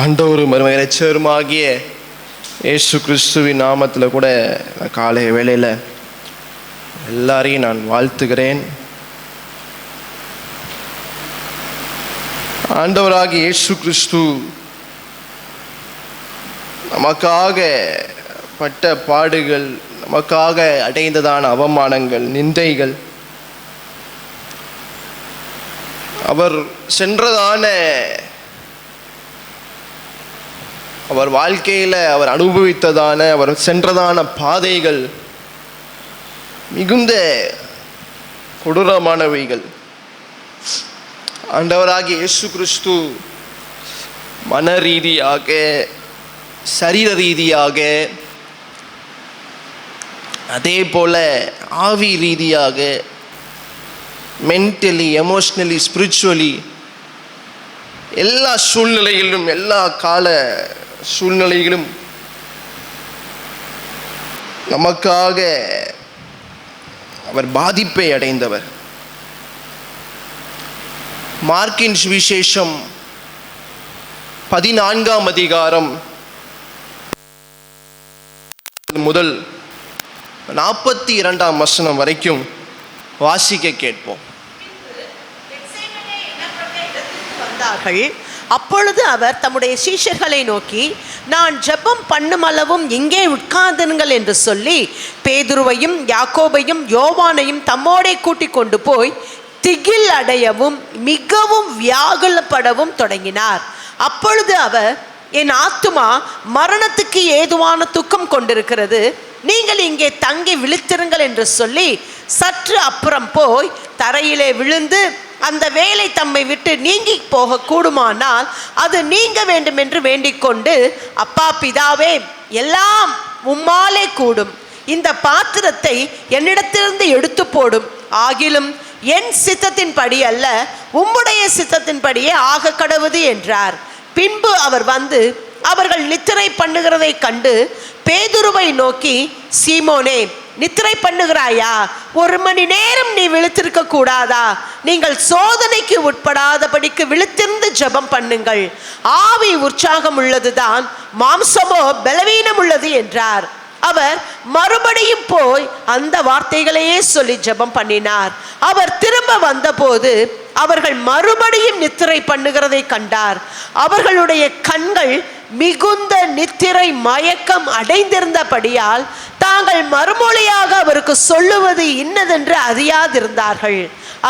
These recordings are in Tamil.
ஆண்டவரும் இரட்சகருமாகிய இயேசு கிறிஸ்துவின் நாமத்தில் கூட காலை வேளையில் எல்லாரையும் நான் வாழ்த்துகிறேன். ஆண்டவராகிய இயேசு கிறிஸ்து நமக்காக பட்ட பாடுகள், நமக்காக அடைந்ததான அவமானங்கள், நிந்தைகள், அவர் சென்றதான அவர் வாழ்க்கையில் அவர் அனுபவித்ததான அவர் சென்றதான பாதைகள் மிகுந்த கொடூரமானவைகள். ஆண்டவராகிய இயேசு கிறிஸ்து மன ரீதியாக, சரீர ரீதியாக, அதே போல ஆவி ரீதியாக, மென்டலி, எமோஷ்னலி, ஸ்பிரிச்சுவலி, எல்லா சூழ்நிலைகளிலும், எல்லா கால சூழ்நிலைகளும் நமக்காக அவர் பாதிப்பை அடைந்தவர். மார்க்கின் சுவிசேஷம் 14ஆம் அதிகாரம் முதல் 42ஆம் வசனம் வரைக்கும் வாசிக்க கேட்போம். அப்பொழுது அவர் தம்முடைய சீஷர்களை நோக்கி, நான் ஜெபம் பண்ணுமளவும் இங்கே உட்கார்ந்துங்கள் என்று சொல்லி பேதுருவையும் யாக்கோபையும் யோவானையும் தம்மோடே கூட்டிக் கொண்டு போய் திகில் அடையவும் மிகவும் வியாகுலப்படவும் தொடங்கினார். அப்பொழுது அவர், என் ஆத்துமா மரணத்துக்கு ஏதுவான துக்கம் கொண்டிருக்கிறது, நீங்கள் இங்கே தங்கி விழித்திருங்கள் என்று சொல்லி சற்று அப்புறம் போய் தரையிலே விழுந்து, அந்த வேலை தம்மை விட்டு நீங்கி போக கூடுமானால் அது நீங்க வேண்டும் என்று வேண்டிக் கொண்டு, அப்பா பிதாவே, எல்லாம் உம்மாலே கூடும், இந்த பாத்திரத்தை என்னிடத்திலிருந்து எடுத்து போடும், ஆகிலும் என் சித்தத்தின்படி அல்ல உம்முடைய சித்தத்தின்படியே ஆக கடவுது என்றார். பின்பு அவர் வந்து அவர்கள் நித்திரை பண்ணுகிறதை கண்டு பேதுருவை நோக்கி, சீமோனே, நித்திரை பண்ணுகிறாயா? 1 மணி நேரம் நீ விழித்திருக்க கூடாதா? நீங்கள் சோதனைக்கு உட்படாதபடிக்கு விழித்திருந்து ஜெபம் பண்ணுங்கள். ஆவி உற்சாகம் உள்ளதுதான், மாம்சமோ பலவீனம் உள்ளது என்றார். அவர் மறுபடியும் போய் அந்த வார்த்தைகளையே சொல்லி ஜெபம் பண்ணினார். அவர் திரும்ப வந்தபோது அவர்கள் மறுபடியும் நித்திரை பண்ணுகிறதை கண்டார். அவர்களுடைய கண்கள் மிகுந்த நித்திரை மயக்கம் அடைந்திருந்தபடியால் தாங்கள் மறுமொழியாக அவருக்கு சொல்லுவது இன்னதென்று அறியாதிருந்தார்கள்.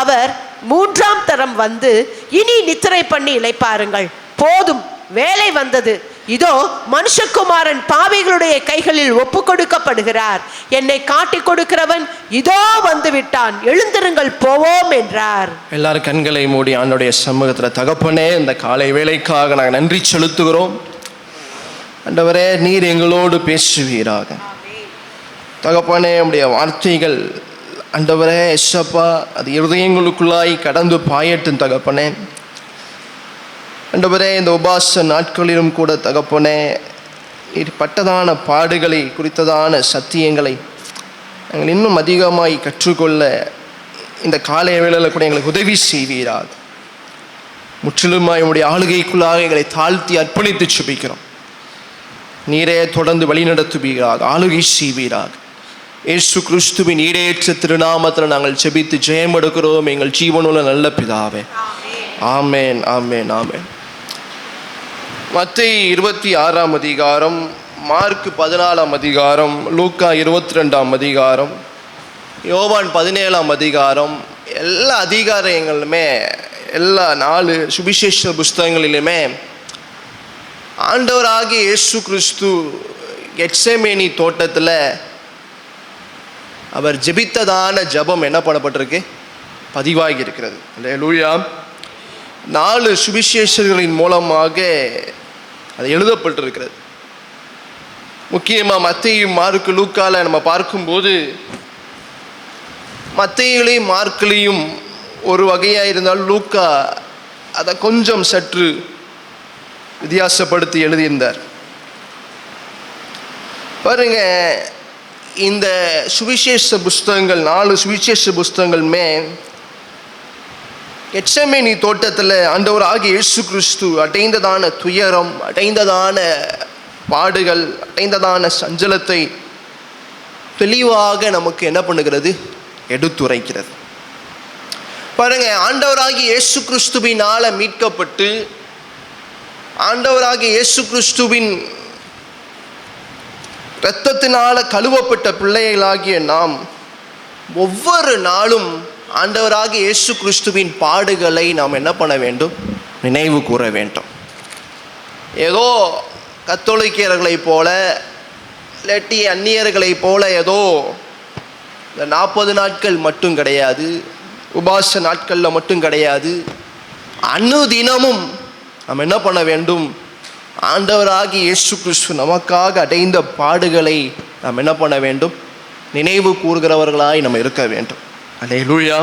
அவர் 3ஆம் தரம் வந்து, இனி நித்திரை பண்ணி இளைப்பாருங்கள், போதும், வேலை வந்தது, இதோ மனுஷகுமாரன் பாவிகளுடைய கைகளில் ஒப்பு கொடுக்கப்படுகிறார், என்னை காட்டி கொடுக்கிறவன் இதோ வந்து விட்டான், எழுந்திருங்கள், போவோம் என்றார். எல்லாரும் கண்களை மூடி ஆண்டவருடைய சமூகத்தில், தகப்பனே, இந்த காலை வேளைக்காக நாங்கள் நன்றி செலுத்துகிறோம். ஆண்டவரே, நீர் எங்களோடு பேசுவீராக. தகப்பனே, உடைய வார்த்தைகள் ஆண்டவரே எஸ்ஸப்பா, அது இருதயங்களுக்குள்ளாய் கடந்து பாயட்டும் தகப்பனே. ஆண்டவரே, இந்த உபாச நாட்களிலும் கூட தகப்பனே, நீர் பட்டதான பாடுகளை குறித்ததான சத்தியங்களை நாங்கள் இன்னும் அதிகமாய் கற்றுக்கொள்ள இந்த காலை வேளையில் கூட எங்களுக்கு உதவி செய்வீராக. முற்றிலுமாய் உடைய ஆளுகைக்குள்ளாக எங்களை தாழ்த்தி அர்ப்பணித்து சுபிக்கிறோம். நீரே தொடர்ந்து வழிநடத்துவீராக, ஆளுகை செய்வீராக. இயேசு கிறிஸ்துவின் ஈடேற்ற திருநாமத்தில் நாங்கள் ஜெபித்து ஜெயம் எடுக்கிறோம் எங்கள் ஜீவனுள்ள நல்ல பிதாவே. ஆமேன், ஆமேன், ஆமேன். மத்தேயு 26ஆம் அதிகாரம், மார்க் 14ஆம் அதிகாரம், லூக்கா 22ஆம் அதிகாரம், யோவான் 17ஆம் அதிகாரம், எல்லா அதிகாரங்களுமே, எல்லா 4 சுவிசேஷ புஸ்தகங்களிலுமே ஆண்டவராகிய இயேசு கிறிஸ்து கெத்செமனே தோட்டத்தில் அவர் ஜெபித்ததான ஜெபம் என்ன பண்ணப்பட்டிருக்கு? பதிவாகி இருக்கிறது. அல்லேலூயா. 4 சுவிசேஷர்களின் மூலமாக அது எழுதப்பட்டிருக்கிறது. முக்கியமாக மத்தேயு, மார்க்கு, லூக்கால நம்ம பார்க்கும்போது, மத்தேயுலையும் மார்க்கிலையும் ஒரு வகையாக இருந்தாலும் லூக்கா அதை கொஞ்சம் சற்று வித்தியாசப்படுத்தி எழுதியிருந்தார். பாருங்க, இந்த சுவிசேஷ புஸ்தகங்கள் 4 சுவிசேஷ புஸ்தகங்களுமே கெத்செமனே தோட்டத்தில் ஆண்டவராகிய இயேசு கிறிஸ்து அடைந்ததான துயரம், அடைந்ததான பாடுகள், அடைந்ததான சஞ்சலத்தை தெளிவாக நமக்கு என்ன பண்ணுகிறது? எடுத்துரைக்கிறது. பாருங்க, ஆண்டவராகிய இயேசு கிறிஸ்துவினால மீட்கப்பட்டு ஆண்டவராகிய இயேசு கிறிஸ்துவின் இரத்தத்தினால கழுவப்பட்ட பிள்ளைகளாகிய நாம் ஒவ்வொரு நாளும் ஆண்டவராகிய இயேசு கிறிஸ்துவின் பாடுகளை நாம் என்ன பண்ண வேண்டும்? நினைவு கூற வேண்டும். ஏதோ கத்தோலிக்கர்களைப் போல இல்லாட்டி அந்நியர்களைப் போல ஏதோ இந்த 40 நாட்கள் மட்டும் கிடையாது, உபாச நாட்களில் மட்டும் கிடையாது. அனுதினமும் நாம் என்ன பண்ண வேண்டும்? ஆண்டவராகிய இயேசு கிறிஸ்து நமக்காக அடைந்த பாடுகளை நாம் என்ன பண்ண வேண்டும்? நினைவு கூறுகிறவர்களாய் நம்ம இருக்க வேண்டும். அல்லேலூயா.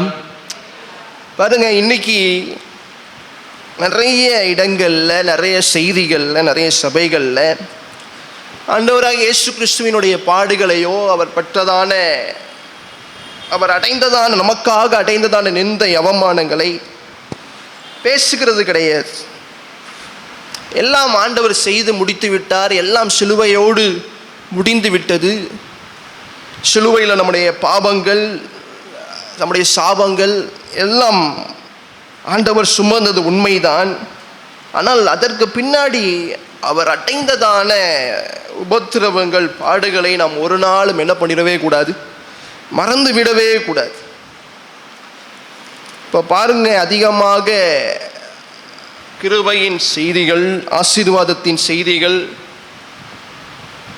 பாருங்க, இன்னைக்கு நிறைய இடங்களில், நிறைய செய்திகளில், நிறைய சபைகளில் ஆண்டவராகிய இயேசு கிறிஸ்துவினுடைய பாடுகளையோ அவர் அடைந்ததான, நமக்காக அடைந்ததான நிந்தை அவமானங்களை பேசுகிறது கிடையாது. எல்லாம் ஆண்டவர் செய்து முடித்து விட்டார், எல்லாம் சிலுவையோடு முடிந்து விட்டது. சிலுவையில் நம்முடைய பாவங்கள், நம்முடைய சாபங்கள் எல்லாம் ஆண்டவர் சுமந்தது உண்மைதான். ஆனால் அதற்கு பின்னாடி அவர் அடைந்ததான உபத்திரவங்கள், பாடுகளை நாம் ஒரு நாளும் என்ன பண்ணிடவே கூடாது? மறந்து விடவே கூடாது. இப்போ பாருங்க, அதிகமாக கிருபையின் செய்திகள், ஆசீர்வாதத்தின் செய்திகள்,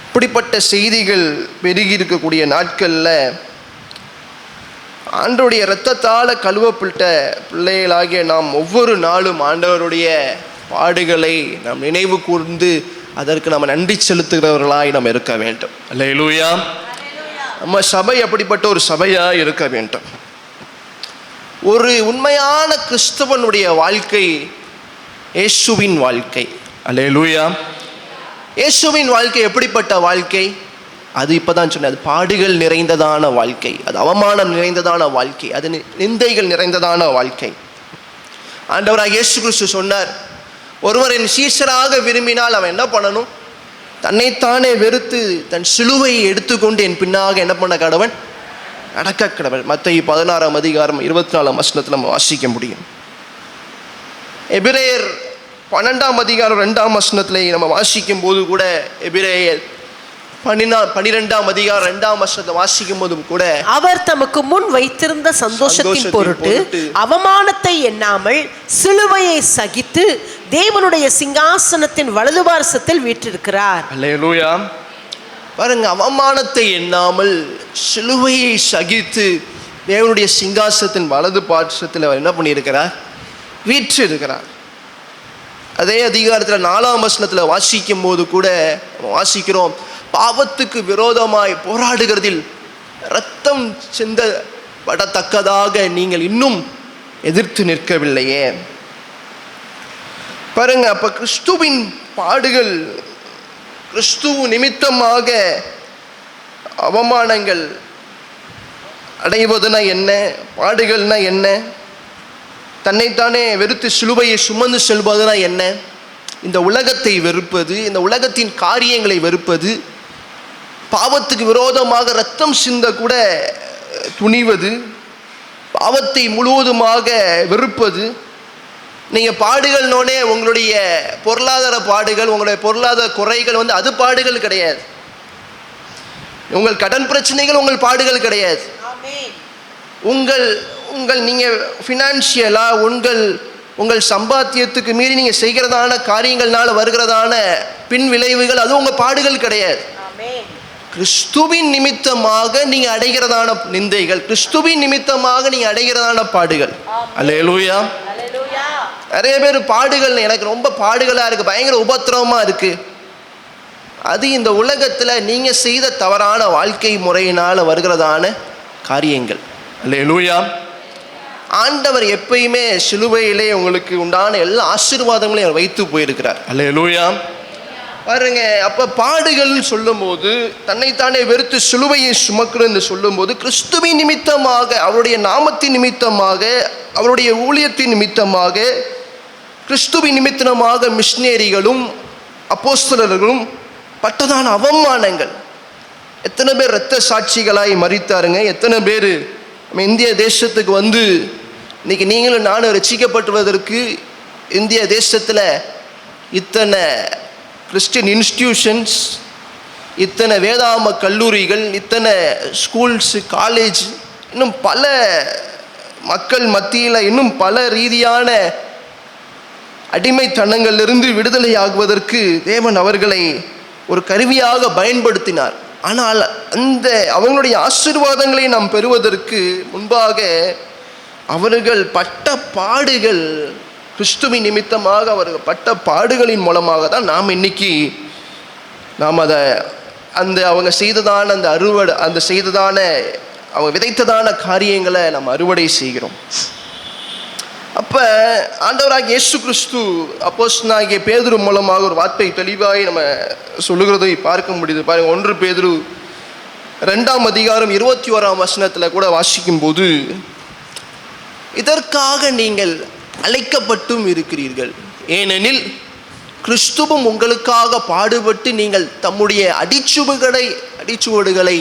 இப்படிப்பட்ட செய்திகள் பெருகி இருக்கக்கூடிய நாட்களில் ஆண்டவருடைய இரத்தத்தால் கழுவப்பட்ட பிள்ளைகளாகிய நாம் ஒவ்வொரு நாளும் ஆண்டவருடைய பாடுகளை நாம் நினைவு கூர்ந்து அதற்கு நம்ம நன்றி செலுத்துகிறவர்களாய் நாம் இருக்க வேண்டும். அல்லேலூயா. நம்ம சபை அப்படிப்பட்ட ஒரு சபையாக இருக்க வேண்டும். ஒரு உண்மையான கிறிஸ்தவனுடைய வாழ்க்கை இயேசுவின் வாழ்க்கை. அல்லேலூயா. இயேசுவின் வாழ்க்கை எப்படிப்பட்ட வாழ்க்கை? அது இப்போதான் சொன்னேன், அது பாடுகள் நிறைந்ததான வாழ்க்கை, அது அவமானம் நிறைந்ததான வாழ்க்கை, அது நிந்தைகள் நிறைந்ததான வாழ்க்கை. ஆண்டவராக இயேசு கிறிஸ்து சொன்னார், ஒருவர் என் சீஷராக விரும்பினால் அவன் என்ன பண்ணணும்? தன்னைத்தானே வெறுத்து தன் சிலுவையை எடுத்துக்கொண்டு என் பின்னாக என்ன பண்ண கடவன்? நடக்க கடவன். மத்தேயு 16 அதிகாரம் 24 வசனத்தில் நம்ம வாசிக்க முடியும். எபிரேயர் 12 அதிகாரம் 2 வசனத்தில் நம்ம வாசிக்கும் போது கூட, எபிரேயர் 12 அதிகாரம் 2 வசனத்தை வாசிக்கும் போதும் கூட, அவர் தமக்கு முன் வைத்திருந்த சந்தோஷத்தின் பொருட்டு அவமானத்தை எண்ணாமல் சிலுவையை சகித்து தேவனுடைய சிங்காசனத்தின் வலது பார்சத்தில் வீற்றிருக்கிறார். அல்லேலூயா. பாருங்க, அவமானத்தை எண்ணாமல் சிலுவையை சகித்து தேவனுடைய சிங்காசனத்தின் வலது பார்சத்தில் அவர் என்ன பண்ணியிருக்கிறார்? வீற்றிருக்கிறார். அதே அதிகாரத்தில் 4 வசனத்தில் வாசிக்கும் போது கூட வாசிக்கிறோம், பாவத்துக்கு விரோதமாய் போராடுகிறதில் இரத்தம் சிந்தப்படத்தக்கதாக நீங்கள் இன்னும் எதிர்த்து நிற்கவில்லையே. பாருங்க, அப்ப கிறிஸ்துவின் பாடுகள், கிறிஸ்து நிமித்தமாக அவமானங்கள் அடைவதுனா என்ன? பாடுகள்னா என்ன? தன்னைத்தானே வெறுத்து சிலுவையை சுமந்து செல்வதுனா என்ன? இந்த உலகத்தை வெறுப்பது, இந்த உலகத்தின் காரியங்களை வெறுப்பது, பாவத்துக்கு விரோதமாக இரத்தம் சிந்த கூட துணிவது, பாவத்தை முழுவதுமாக வெறுப்பது. நீங்கள் பாடுகள்னோடனே உங்களுடைய பொருளாதார பாடுகள், உங்களுடைய பொருளாதார குறைகள் அது பாடுகள் கிடையாது. உங்கள் கடன் பிரச்சனைகள் உங்கள் பாடுகள் கிடையாது. உங்கள் நீங்கள் ஃபினான்ஷியலாக உங்கள் சம்பாத்தியத்துக்கு மீறி நீங்கள் செய்கிறதான காரியங்கள்னால வருகிறதான பின் விளைவுகள் அது உங்கள் பாடுகள் கிடையாது. கிறிஸ்துவின் நிமித்தமாக நீங்கள் அடைகிறதான நிந்தைகள், கிறிஸ்துவின் நிமித்தமாக நீங்கள் அடைகிறதான பாடுகள். அல்லேலூயா. நிறைய பேர் பாடுகள், எனக்கு ரொம்ப பாடுகளாக இருக்குது, பயங்கர உபத்திரவமாக இருக்குது, அது இந்த உலகத்தில் நீங்கள் செய்த தவறான வாழ்க்கை முறையினால் வருகிறதான காரியங்கள். அல்லேலூயா. ஆண்டவர் எப்பயுமே சிலுவையிலே உங்களுக்கு உண்டான எல்லா ஆசீர்வாதங்களையும் அவர் வைத்து போயிருக்கிறார். அல்லேலூயா. பாருங்க, அப்ப பாடுகள் சொல்லும்போது தன்னைத்தானே வெறுத்து சிலுவையை சுமக்குன்னு சொல்லும்போது கிறிஸ்துவின் நிமித்தமாக, அவருடைய நாமத்தின் நிமித்தமாக, அவருடைய ஊழியத்தின் நிமித்தமாக, கிறிஸ்துவின் நிமித்தமாக மிஷினரிகளும் அப்போஸ்தலர்களும் பட்டதான அவமானங்கள். எத்தனை பேர் இரத்த சாட்சிகளாய் மரித்தாருங்க. எத்தனை பேர் நம்ம இந்திய தேசத்துக்கு வந்து இன்னைக்கு நீங்களும் நானும் ரட்சிக்கப்பட்டுவதற்கு இந்திய தேசத்தில் இத்தனை கிறிஸ்டியன் இன்ஸ்டிடியூஷன்ஸ், இத்தனை வேதாம கல்லூரிகள், இத்தனை ஸ்கூல்ஸு, காலேஜ், இன்னும் பல மக்கள் மத்தியில் இன்னும் பல ரீதியான அடிமைத்தனங்களிலிருந்து விடுதலை ஆகுவதற்கு தேவன் அவர்களை ஒரு கருவியாக பயன்படுத்தினார். ஆனால் அந்த அவங்களுடைய ஆசீர்வாதங்களை நாம் பெறுவதற்கு முன்பாக அவர்கள் பட்ட பாடுகள், கிறிஸ்துவின் நிமித்தமாக அவர்கள் பட்ட பாடுகளின் மூலமாக தான் நாம் இன்னைக்கு அதை அவங்க செய்ததான அந்த செய்ததான அவங்க விதைத்ததான காரியங்களை நம்ம அறுவடை செய்கிறோம். அப்போ ஆண்டவராகிய இயேசு கிறிஸ்து அப்போஸ்தலனாகிய பேதுரு மூலமாக ஒரு வார்த்தை தெளிவாய் நம்ம சொல்லுகிறதை பார்க்க முடியுது. பாருங்க, 1 பேதுரு 2ஆம் அதிகாரம் 21ஆம் வசனத்தில் கூட வாசிக்கும் போது, இதற்காக நீங்கள் அழைக்கப்பட்டும் இருக்கிறீர்கள், ஏனெனில் கிறிஸ்துவும் உங்களுக்காக பாடுபட்டு நீங்கள் தம்முடைய அடிச்சுவடுகளை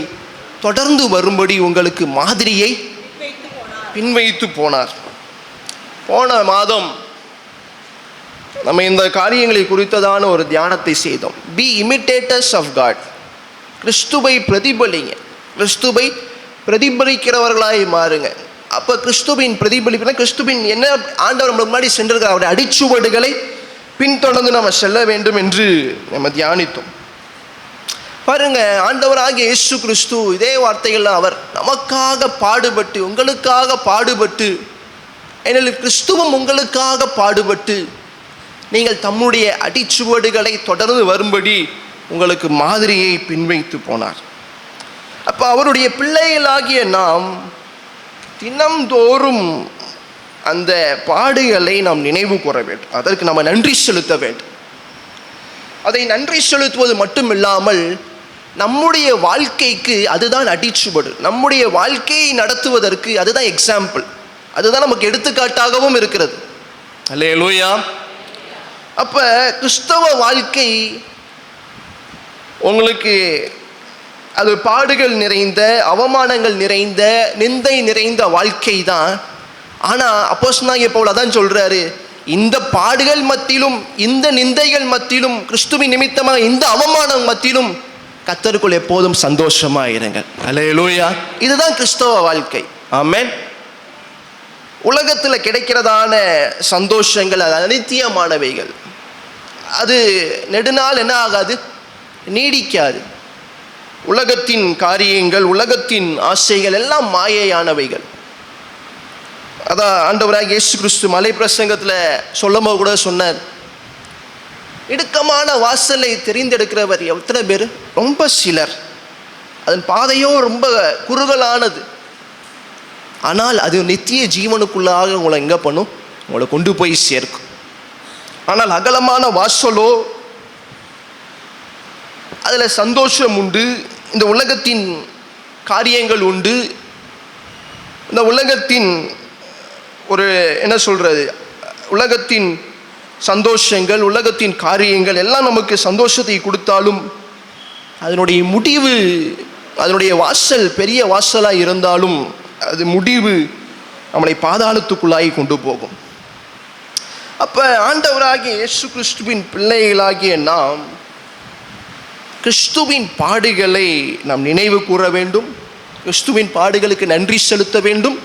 தொடர்ந்து வரும்படி உங்களுக்கு மாதிரியை பின்வைத்து போனார். போன மாதம் நம்ம இந்த காரியங்களை குறித்ததான ஒரு தியானத்தை செய்தோம். Be imitators of God. கிறிஸ்துவை பிரதிபலிங்க, கிறிஸ்துவை பிரதிபலிக்கிறவர்களாய் மாறுங்க. அப்போ கிறிஸ்துவின் பிரதிபலிப்புனா கிறிஸ்துவின் என்ன ஆண்டவர் நம்மளுக்கு முன்னாடி சென்றிருக்கிற அவருடைய அடிச்சுவடுகளை பின்தொடர்ந்து நம்ம செல்ல வேண்டும் என்று நம்ம தியானித்தோம். பாருங்க, ஆண்டவராகிய இயேசு கிறிஸ்து இதே வார்த்தைகள் அவர் நமக்காக பாடுபட்டு, உங்களுக்காக பாடுபட்டு, ஏனெனில் கிறிஸ்துவும் உங்களுக்காக பாடுபட்டு நீங்கள் தம்முடைய அடிச்சுவடுகளை தொடர்ந்து வரும்படி உங்களுக்கு மாதிரியை பின்வைத்து போனார். அப்போ அவருடைய பிள்ளைகளாகிய நாம் தினம்தோறும் அந்த பாடுகளை நாம் நினைவு கூற வேண்டும். அதற்கு நம்ம நன்றி செலுத்த வேண்டும். அதை நன்றி செலுத்துவது மட்டும் இல்லாமல் நம்முடைய வாழ்க்கைக்கு அதுதான் அடிச்சுவடு. நம்முடைய வாழ்க்கையை நடத்துவதற்கு அதுதான் எக்ஸாம்பிள், அதுதான் நமக்கு எடுத்துக்காட்டாகவும் இருக்கிறது. அல்லேலூயா. அப்ப கிறிஸ்தவ வாழ்க்கை உங்களுக்கு அது பாடுகள் நிறைந்த, அவமானங்கள் நிறைந்த, நிந்தை நிறைந்த வாழ்க்கை தான். ஆனால் அப்போஸ்தலனாகிய பவுல் அதான் சொல்றாரு, இந்த பாடுகள் மத்தியிலும், இந்த நிந்தைகள் மத்தியிலும், கிறிஸ்துவின் நிமித்தமாக இந்த அவமானம் மத்தியிலும் கர்த்தருக்குள் எப்போதும் சந்தோஷமா இருங்கள். அல்லேலூயா. இதுதான் கிறிஸ்தவ வாழ்க்கை. ஆமென். உலகத்தில் கிடைக்கிறதான சந்தோஷங்கள் அது அனித்தியமானவைகள். அது நெடுநாள் என்ன ஆகாது, நீடிக்காது. உலகத்தின் காரியங்கள், உலகத்தின் ஆசைகள் எல்லாம் மாயையானவைகள். அதான் ஆண்டவராகிய இயேசு கிறிஸ்து மலை பிரசங்கத்தில் சொல்லும்போது கூட சொன்னார், இடுக்கமான வாசலை தெரிந்தெடுக்கிறவர் எத்தனை பேர்? ரொம்ப சிலர். அதன் பாதையோ ரொம்ப குறுகலானது, ஆனால் அது நித்திய ஜீவனுக்குள்ளாக உங்களை எங்கே பண்ணும்? உங்களை கொண்டு போய் சேர்க்கும். ஆனால் அகலமான வாசலோ, அதில் சந்தோஷம் உண்டு, இந்த உலகத்தின் காரியங்கள் உண்டு, இந்த உலகத்தின் ஒரு என்ன சொல்கிறது, உலகத்தின் சந்தோஷங்கள், உலகத்தின் காரியங்கள் எல்லாம் நமக்கு சந்தோஷத்தை கொடுத்தாலும் அதனுடைய முடிவு, அதனுடைய வாசல் பெரிய வாசலாக இருந்தாலும் அது முடிவு நம்மளை பாதாளத்துக்குள்ளாகி கொண்டு போகும். அப்போ ஆண்டவராகிய இயேசு கிறிஸ்துவின் பிள்ளைகளாகிய நாம் கிறிஸ்துவின் பாடுகளை நாம் நினைவு கூற வேண்டும், கிறிஸ்துவின் பாடுகளுக்கு நன்றி செலுத்த வேண்டும்,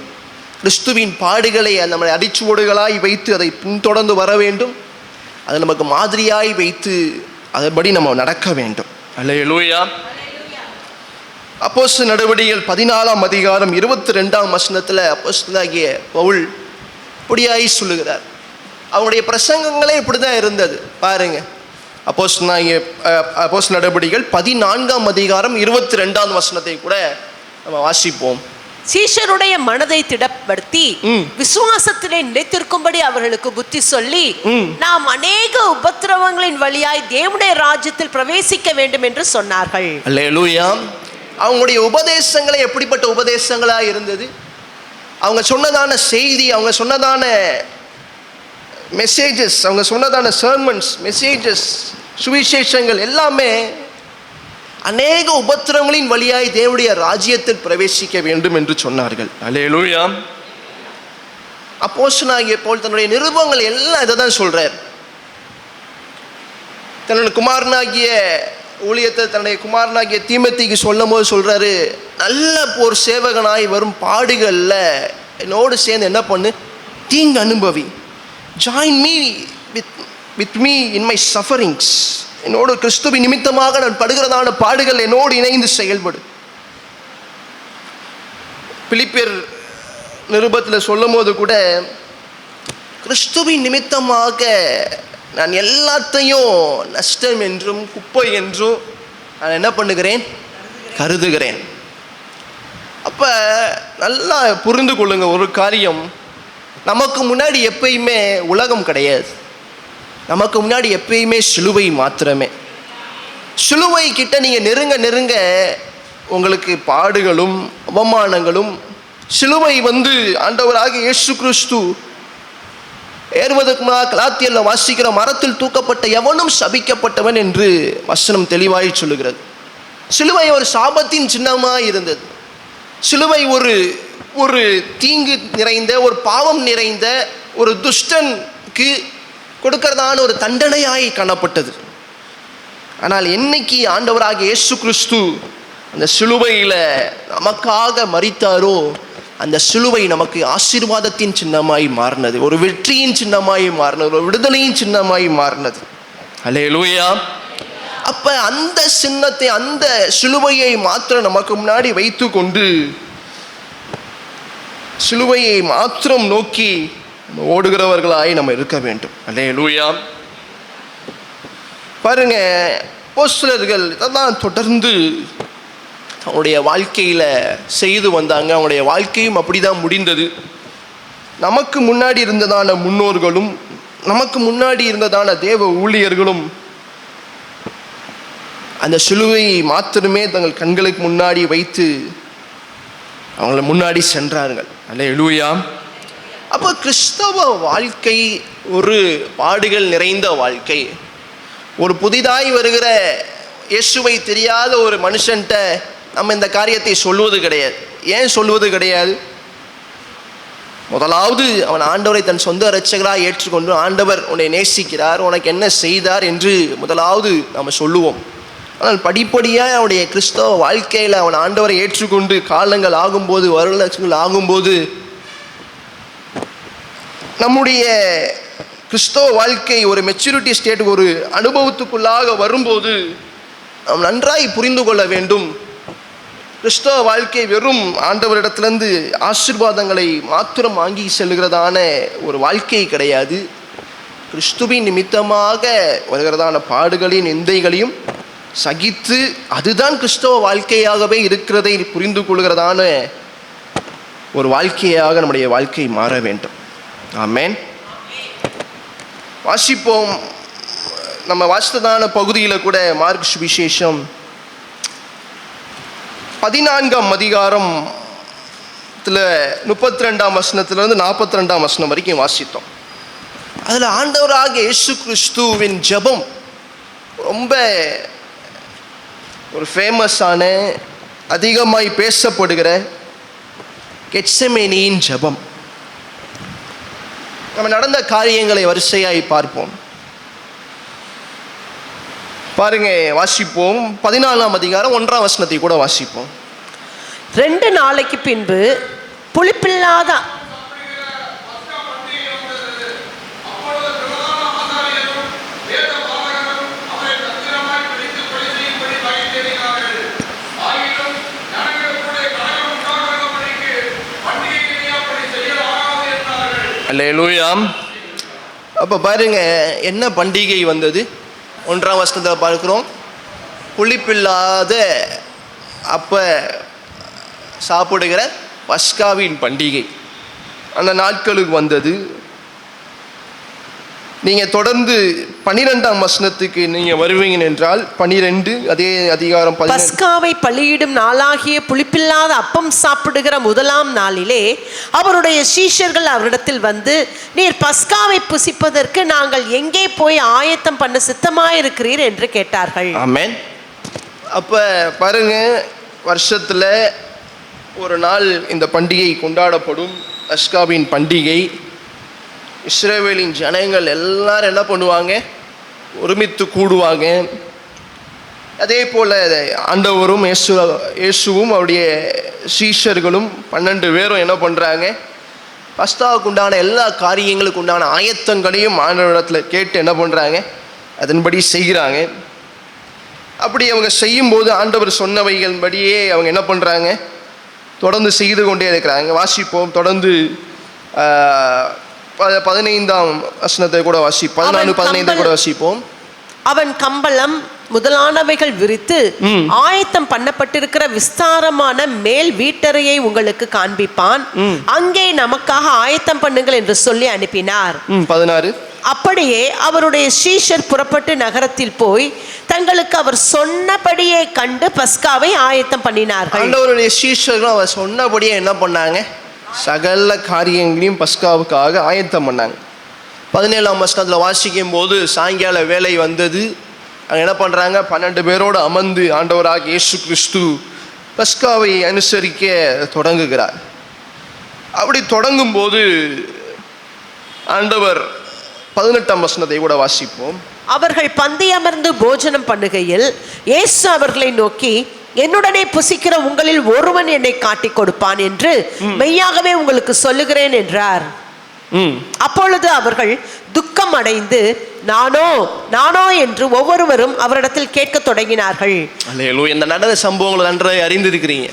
கிறிஸ்துவின் பாடுகளை நம்மளை அடிச்சுவடுகளாய் வைத்து அதை பின்தொடர்ந்து வர வேண்டும், அதை நமக்கு மாதிரியாய் வைத்து அதன்படி நம்ம நடக்க வேண்டும். அல்லேலூயா. அப்போஸ்தலர் நடவடிக்கைகள் 14ஆம் அதிகாரம் 22ஆம் வசனத்தில் அப்போஸ்தலனாகிய பவுல் இப்படியாய் சொல்லுகிறார். அவனுடைய பிரசங்கங்களே இப்படி தான் இருந்தது. பாருங்க, அப்போஸ்தலர் நடவடிக்கைகள் 14ஆம் அதிகாரம் 22ஆம் வசனத்தை கூட நம்ம வாசிப்போம். சீஷருடைய மனதை திடப்படுத்தி விசுவாசத்திலே நிலைத்திருக்கும்படி அவர்களுக்கு புத்தி சொல்லி நாம் அநேக உபத்திரவங்களின் வழியாய் தேவனுடைய ராஜ்யத்தில் பிரவேசிக்க வேண்டும் என்று சொன்னார்கள். அல்லேலூயா. அவங்களுடைய உபதேசங்களை எப்படிப்பட்ட உபதேசங்களா இருந்தது? அவங்க சொன்னதான செய்தி, அவங்க சொன்னதான மெசேஜஸ், அவங்க சொன்னதான சர்மன்ஸ், மெசேஜஸ், சுவிசேஷங்கள் எல்லாமே அநேக உபத்திரவங்களின் வழியாய் தேவனுடைய ராஜ்யத்தில் பிரவேசிக்க வேண்டும் என்று சொன்னார்கள். அல்லேலூயா. அப்போஸ்தலனாகிய பவுல் தன்னுடைய நிருபங்கள் எல்லாம் இதை தான் சொல்றார். தன்னுடைய குமாரனாகிய ஊழியத்தை தன்னுடைய குமாரனாகிய தீமோத்தேயுக்கு சொல்லும் போது சொல்றாரு, நல்ல போர் சேவகனாய் வரும் பாடுகள்ல என்னோடு சேர்ந்து என்ன பண்ணு, தீங்கு அனுபவி. Join me with me in my sufferings. என்னோடு கிறிஸ்துவின் நிமித்தமாக நான் படுகிறதான பாடுகள் என்னோடு இணைந்து செயல்படு. பிலிப்பியர் நிருபத்தில் சொல்லும் போது கூட கிறிஸ்துவின் நிமித்தமாக நான் எல்லாத்தையும் நஷ்டம் என்றும் குப்பை என்றும் நான் என்ன பண்ணுகிறேன், கருதுகிறேன். அப்போ நல்லா புரிந்து கொள்ளுங்க ஒரு காரியம், நமக்கு முன்னாடி எப்பயுமே உலகம் கிடையாது. நமக்கு முன்னாடி எப்பயுமே சிலுவை மாத்திரமே. சிலுவை கிட்ட நீங்கள் நெருங்க நெருங்க உங்களுக்கு பாடுகளும் அவமானங்களும், சிலுவை ஆண்டவராக இயேசு கிறிஸ்து ஏறுவதற்கு முன்னால் கலாத்தியர்ல வாசிக்கிற மரத்தில் தூக்கப்பட்ட எவனும் சபிக்கப்பட்டவன் என்று வசனம் தெளிவாய் சொல்லுகிறது. சிலுவை ஒரு சாபத்தின் சின்னமாக இருந்தது. சிலுவை ஒரு தீங்கு நிறைந்த, ஒரு பாவம் நிறைந்த ஒரு துஷ்டனுக்கு கொடுக்கிறதான ஒரு தண்டனையாய் காணப்பட்டது. ஆனால் என்னைக்கு ஆண்டவராக இயேசு கிறிஸ்து அந்த சிலுவையில் நமக்காக மரித்தாரோ, அந்த சிலுவை நமக்கு ஆசீர்வாதத்தின் சின்னமாய் மாறினது, ஒரு வெற்றியின் சின்னமாய் மாறினது, ஒரு விடுதலையின் சின்னமாய் மாறினது. அல்லேலூயா. அப்ப அந்த சின்னத்தை, அந்த சிலுவையை மாத்திரம் நமக்கு முன்னாடி வைத்து கொண்டு சிலுவையை மாத்திரம் நோக்கி ஓடுகிறவர்களாய் நம்ம இருக்க வேண்டும். அல்லேலூயா. பாருங்க, அப்போஸ்தலர்கள் இதெல்லாம் தொடர்ந்து அவனுடைய வாழ்க்கையில் செய்து வந்தாங்க. அவனுடைய வாழ்க்கையும் அப்படிதான் முடிந்தது. நமக்கு முன்னாடி இருந்ததான முன்னோர்களும், நமக்கு முன்னாடி இருந்ததான தேவ ஊழியர்களும் அந்த சிலுவையை மாத்திரமே தங்கள் கண்களுக்கு முன்னாடி வைத்து அவங்கள முன்னாடி சென்றார்கள். அல்லேலூயா. அப்போ கிறிஸ்தவ வாழ்க்கை ஒரு பாடுகள் நிறைந்த வாழ்க்கை. ஒரு புதிதாய் வருகிற இயேசுவை தெரியாத ஒரு மனுஷன்ட்ட நம்ம இந்த காரியத்தை சொல்வது கிடையாது. ஏன் சொல்வது கிடையாது? முதலாவது அவன் ஆண்டவரை தன் சொந்த இரட்சகராக ஏற்றுக்கொண்டு, ஆண்டவர் உன்னை நேசிக்கிறார், உனக்கு என்ன செய்தார் என்று முதலாவது நம்ம சொல்லுவோம். ஆனால் படிப்படியாக அவனுடைய கிறிஸ்தவ வாழ்க்கையில் அவன் ஆண்டவரை ஏற்றுக்கொண்டு காலங்கள் ஆகும்போது, வருடங்கள் ஆகும்போது, நம்முடைய கிறிஸ்தவ வாழ்க்கை ஒரு மெச்சூரிட்டி ஸ்டேட், ஒரு அனுபவத்துக்குள்ளாக வரும்போது நாம் நன்றாய் புரிந்து கொள்ள வேண்டும். கிறிஸ்தவ வாழ்க்கை வெறும் ஆண்டவரிடத்திலிருந்து ஆசீர்வாதங்களை மாத்திரம் வாங்கி செல்கிறதான ஒரு வாழ்க்கை கிடையாது. கிறிஸ்துவின் நிமித்தமாக வருகிறதான பாடுகளின் நிந்தைகளையும் சகித்து, அதுதான் கிறிஸ்தவ வாழ்க்கையாகவே இருக்கிறதை புரிந்து கொள்கிறதான ஒரு வாழ்க்கையாக நம்முடைய வாழ்க்கை மாற வேண்டும். ஆமென். வாசிப்போம். நம்ம வாசித்ததான பகுதியில் கூட மார்க் சுவிசேஷம் 14ஆம் அதிகாரத்தில் 32ஆம் வசனத்திலிருந்து 42ஆம் வசனம் வரைக்கும் வாசித்தோம். அதில் ஆண்டவராக இயேசு கிறிஸ்துவின் ஜெபம் ரொம்ப ஒரு ஃபேமஸான, அதிகமாய் பேசப்படுகிற கெத்செமேனியின் ஜெபம். நம்ம நடந்த காரியங்களை வரிசையாய் பார்ப்போம். பாருங்க, வாசிப்போம். 14ஆம் அதிகாரம் 1ஆம் வசனத்தை கூட வாசிப்போம். 2 நாளைக்கு பின்பு புளிப்பில்லாத அல்லேலூயா. அப்போ பாருங்க, என்ன பண்டிகை வந்தது? 1ஆம் வசனத்தில் பார்க்கிறோம், புளிப்பில்லாத அப்ப சாப்பிடுகிற பஸ்காவின் பண்டிகை அந்த நாட்களுக்கு வந்தது. நீங்கள் தொடர்ந்து 12ஆம் வசனத்துக்கு நீங்கள் வருவீங்க என்றால் 12 அதே அதிகாரம் 11. பஸ்காவை பலியிடும் நாளாகிய புளிப்பில்லாத அப்பம் சாப்பிடுகிற முதலாம் நாளிலே அவருடைய சீஷர்கள் அவரிடத்தில் வந்து, நீர் பஸ்காவை புசிப்பதற்கு நாங்கள் எங்கே போய் ஆயத்தம் பண்ண சித்தமாயிருக்கிறீர் என்று கேட்டார்கள். ஆமென். அப்போ பாருங்க, வருஷத்தில் ஒரு நாள் இந்த பண்டிகை கொண்டாடப்படும், பஸ்காவின் பண்டிகை. இஸ்ரவேலின் ஜனங்கள் எல்லாரும் என்ன பண்ணுவாங்க? ஒருமித்து கூடுவாங்க. அதே போல் ஆண்டவரும் இயேசுவும் அவருடைய சீஷர்களும் 12 பேரும் என்ன பண்ணுறாங்க? பஸ்காவுக்கு உண்டான எல்லா காரியங்களுக்கு உண்டான ஆயத்தங்களையும் ஆண்டவரிடத்தில் கேட்டு என்ன பண்ணுறாங்க? அதன்படி செய்கிறாங்க. அப்படி அவங்க செய்யும்போது ஆண்டவர் சொன்னவைகளின்படியே அவங்க என்ன பண்ணுறாங்க? தொடர்ந்து செய்து கொண்டே இருக்கிறாங்க. வாசிப்போம் தொடர்ந்து 15ஆம் வசனத்தை கூட வாசிப்போம். 14, 15 கூட வாசிப்போம். அவன் கம்பளம் முதலானவைகள் விரித்து ஆயத்தம் பண்ணப்பட்டிருக்கிற விஸ்தாரமான மேல் வீட்டறையை உங்களுக்கு காண்பிப்பான், அங்கே நமக்காக ஆயத்தம் பண்ணுங்கள் என்று சொல்லி அனுப்பினார். 16. அப்படியே அவருடைய சீஷர் புறப்பட்டு நகரத்தில் போய் தங்களுக்கு அவர் சொன்னபடியே கண்டு பஸ்காவை ஆயத்தம் பண்ணினார்கள். ஆண்டவருடைய சீஷர்கள் அவர் சொன்னபடியே என்ன பண்ணாங்க? சகல காரியங்களையும் பஸ்காவுக்காக ஆயத்தம் பண்ணாங்க. 17ஆம் வசனத்தில் வாசிக்கும் போது சாயங்கால வேலை வந்தது. அங்கே என்ன பண்ணுறாங்க? 12 பேரோடு அமர்ந்து ஆண்டவராக இயேசு கிறிஸ்து பஸ்காவை அனுசரிக்க தொடங்குகிறார். அப்படி தொடங்கும் போது ஆண்டவர் 18ஆம் வசனத்தை கூட வாசிப்போம். அவர்கள் பந்தி அமர்ந்து போஜனம் பண்ணுகையில் இயேசு அவர்களை நோக்கி, என்னுடனே புசிக்கிற உங்களில் ஒருவன் என்னை காட்டிக் கொடுப்பான் என்று மெய்யாகவே உங்களுக்கு சொல்லுகிறேன் என்றார். அப்பொழுது அவர்கள் துக்கம் அடைந்து நானோ என்று ஒவ்வொருவரும் அவரிடத்தில் கேட்க தொடங்கினார்கள். அல்லேலூயா. இந்த நடந்த சம்பவங்களை நன்றாக அறிந்திருக்கிறீங்க.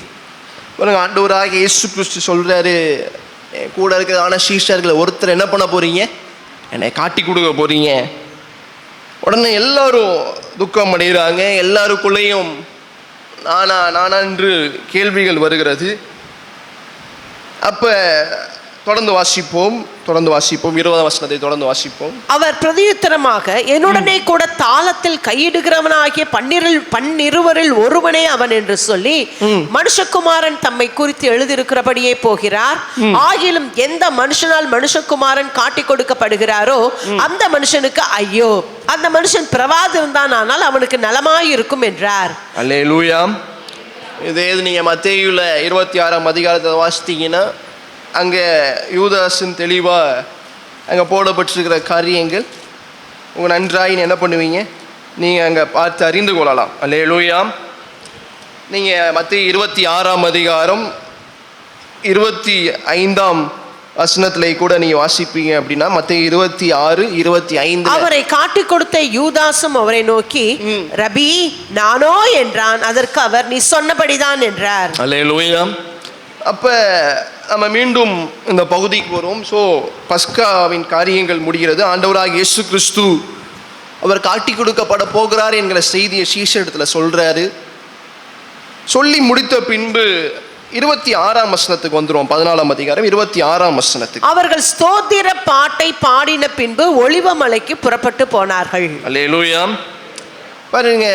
ஆண்டவராக இயேசு கிறிஸ்து சொல்றாரு, கூட இருக்கிறதான சீஷர்கள் ஒருத்தர் என்ன பண்ண போறீங்க? என்னை காட்டி கொடுக்க போறீங்க. உடனே எல்லாரும் துக்கம் அடைகிறாங்க. எல்லாருக்குள்ளேயும் நானா என்று கேள்விகள் வருகிறது. அப்போ தொடர்ந்து வாசிப்போம் 20ஆம் வசனத்தை தொடர்ந்து வாசிப்போம். அவர் பிரதியுத்தரமாக, என்னுடனே கூட தாளத்தில் கையிடுகிறவனாகிய 12 ஒருவனே அவன் என்று சொல்லி, மனுஷகுமாரன் தம்மை குறித்து எழுதியிருக்கிறபடியே போகிறார். ஆகிலும் எந்த மனுஷனால் மனுஷகுமாரன் காட்டிக் கொடுக்கப்படுகிறாரோ அந்த மனுஷனுக்கு ஐயோ, அந்த மனுஷன் பிரவாதிருந்தான் ஆனால் அவனுக்கு நலமாயிருக்கும் என்றார். அல்லேலூயா. இதே நீங்க மத்தேயுல 26ஆம் அதிகாரத்தை வாசித்தீங்கன்னா அங்கே யூதாஸின் தெளிவாக அங்கே போடப்பட்டிருக்கிற காரியங்கள் உங்கள் நன்றாயின்னு என்ன பண்ணுவீங்க? நீங்கள் அங்கே பார்த்து அறிந்து கொள்ளலாம். அல்லேலூயா. நீங்கள் மத்தேயு 26ஆம் அதிகாரம் 25ஆம் வசனத்திலே கூட நீங்கள் வாசிப்பீங்க அப்படின்னா மத்தேயு 26, 25. அவரை காட்டிக் கொடுத்த யூதாசும் அவரை நோக்கி, ரபி நானோ என்றான். அதற்கு அவர், நீ சொன்னபடிதான் என்றார். அல்லேலூயா. அப்போ நம்ம மீண்டும் இந்த பகுதிக்கு வரும். ஸோ பஸ்காவின் காரியங்கள் முடிகிறது. ஆண்டவராக இயேசு கிறிஸ்து அவர் காட்டி கொடுக்கப்பட போகிறார் என்கிற செய்தியை சீஷரிடத்தில் சொல்கிறாரு. சொல்லி முடித்த பின்பு 26ஆம் வசனத்துக்கு வந்துடும். 14ஆம் அதிகாரம் 26ஆம் வசனத்துக்கு. அவர்கள் ஸ்தோத்திர பாட்டை பாடின பின்பு ஒலிவ மலைக்கு புறப்பட்டு போனார்கள். அல்லேலூயா. பாருங்க,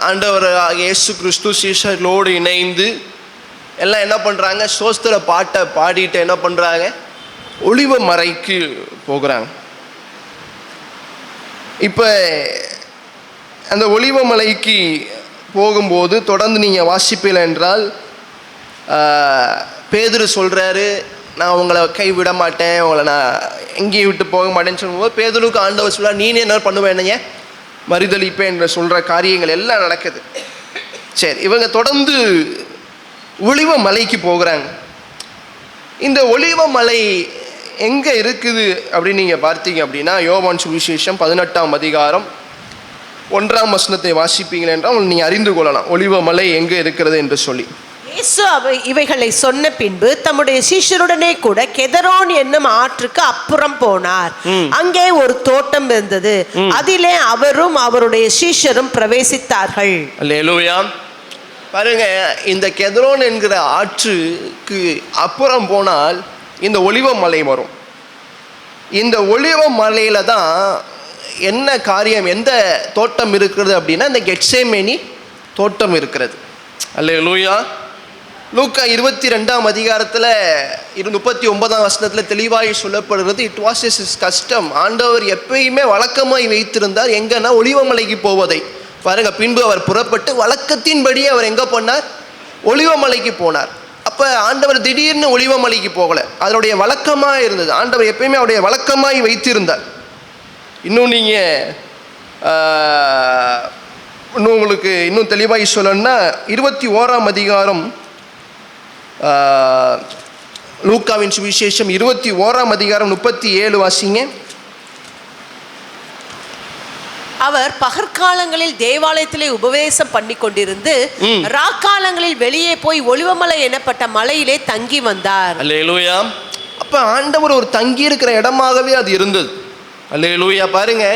ஆண்டவராக இயேசு கிறிஸ்து சீஷர்களோடு இணைந்து எல்லாம் என்ன பண்ணுறாங்க? ஸ்தோத்திர பாட்டை பாடிட்டு என்ன பண்ணுறாங்க? ஒலிவ மலைக்கு போகிறாங்க. இப்போ அந்த ஒலிவ மலைக்கு போகும்போது தொடர்ந்து நீங்கள் வாசிப்பீங்க என்றால் பேதுரு சொல்கிறாரு, நான் உங்களை கை விட மாட்டேன், உங்களை நான் எங்கேயும் விட்டு போக மாட்டேன்னு சொல்லும்போது பேதுருக்கு ஆண்டவர் சொல்ல, நீ என்ன பண்ணுவேன், என்னைய மறுதளிப்பேன் என்று சொல்கிற காரியங்கள் எல்லாம் நடக்குது. சரி, இவங்க தொடர்ந்து ஒலிவ மலைக்கு போகிறாங்க. இந்த ஒலிவ மலை எங்கே இருக்குது அப்படின்னு நீங்கள் பார்த்தீங்க அப்படின்னா யோவான் சுவிசேஷம் 18ஆம் அதிகாரம் 1ஆம் வசனத்தை வாசிப்பீங்க என்றால் நீங்கள் அறிந்து கொள்ளலாம் ஒலிவ மலை எங்கே இருக்கிறது என்று சொல்லி. இயேசு இவைகளை சொன்ன பின்பு தம்முடைய சீஷருடனே கூட கெதரோன் என்னும் ஆற்றுக்கு அப்புறம் போனார். அங்கே ஒரு தோட்டம் இருந்தது, அதிலே அவரும் அவருடைய சீஷரும் பிரவேசித்தார்கள். அல்லேலூயா. பாருங்க, இந்த கெத்ரோன் என்கிற ஆற்றுக்கு அப்புறம் போனால் இந்த ஒலிவ மலை வரும். இந்த ஒலிவ மலையில தான் என்ன காரியம், எந்த தோட்டம் இருக்கிறது அப்படின்னா இந்த கெட்சேமேனி தோட்டம் இருக்கிறது. அல்லேலூயா. லூக்கா 22ஆம் அதிகாரத்தில் 39ஆம் வசனத்தில் தெளிவாய் சொல்லப்படுகிறது. It was is custom. ஆண்டவர் எப்பயுமே வழக்கமாய் வைத்திருந்தார் எங்கன்னா ஒலிவமலைக்கு போவதை. பாருங்க, பின்பு அவர் புறப்பட்டு வழக்கத்தின்படி அவர் எங்கே போனார்? ஒலிவமலைக்கு போனார். அப்போ ஆண்டவர் திடீர்னு ஒலிவமலைக்கு போகலை, அதனுடைய வழக்கமாக இருந்தது. ஆண்டவர் எப்பயுமே அவருடைய வழக்கமாய் வைத்திருந்தார். இன்னும் நீங்கள் இன்னும் உங்களுக்கு இன்னும் தெளிவாக சொல்லணும்னா 21ஆம் அதிகாரம் லூக்காவின் சுவிசேஷம் 21ஆம் அதிகாரம் 37 வாசிங்க. அவர் பகற்காலங்களில் தேவாலயத்திலே உபதேசம் பண்ணி கொண்டிருந்து ராக்காலங்களில் வெளியே போய் ஒலிவமலை எனப்பட்ட மலையிலே தங்கி வந்தார். அல்லேலூயா. அப்ப ஆண்டவர் ஒரு தங்கி இருக்கிற இடமாகவே அது இருந்தது. அல்லேலூயா. பாருங்க,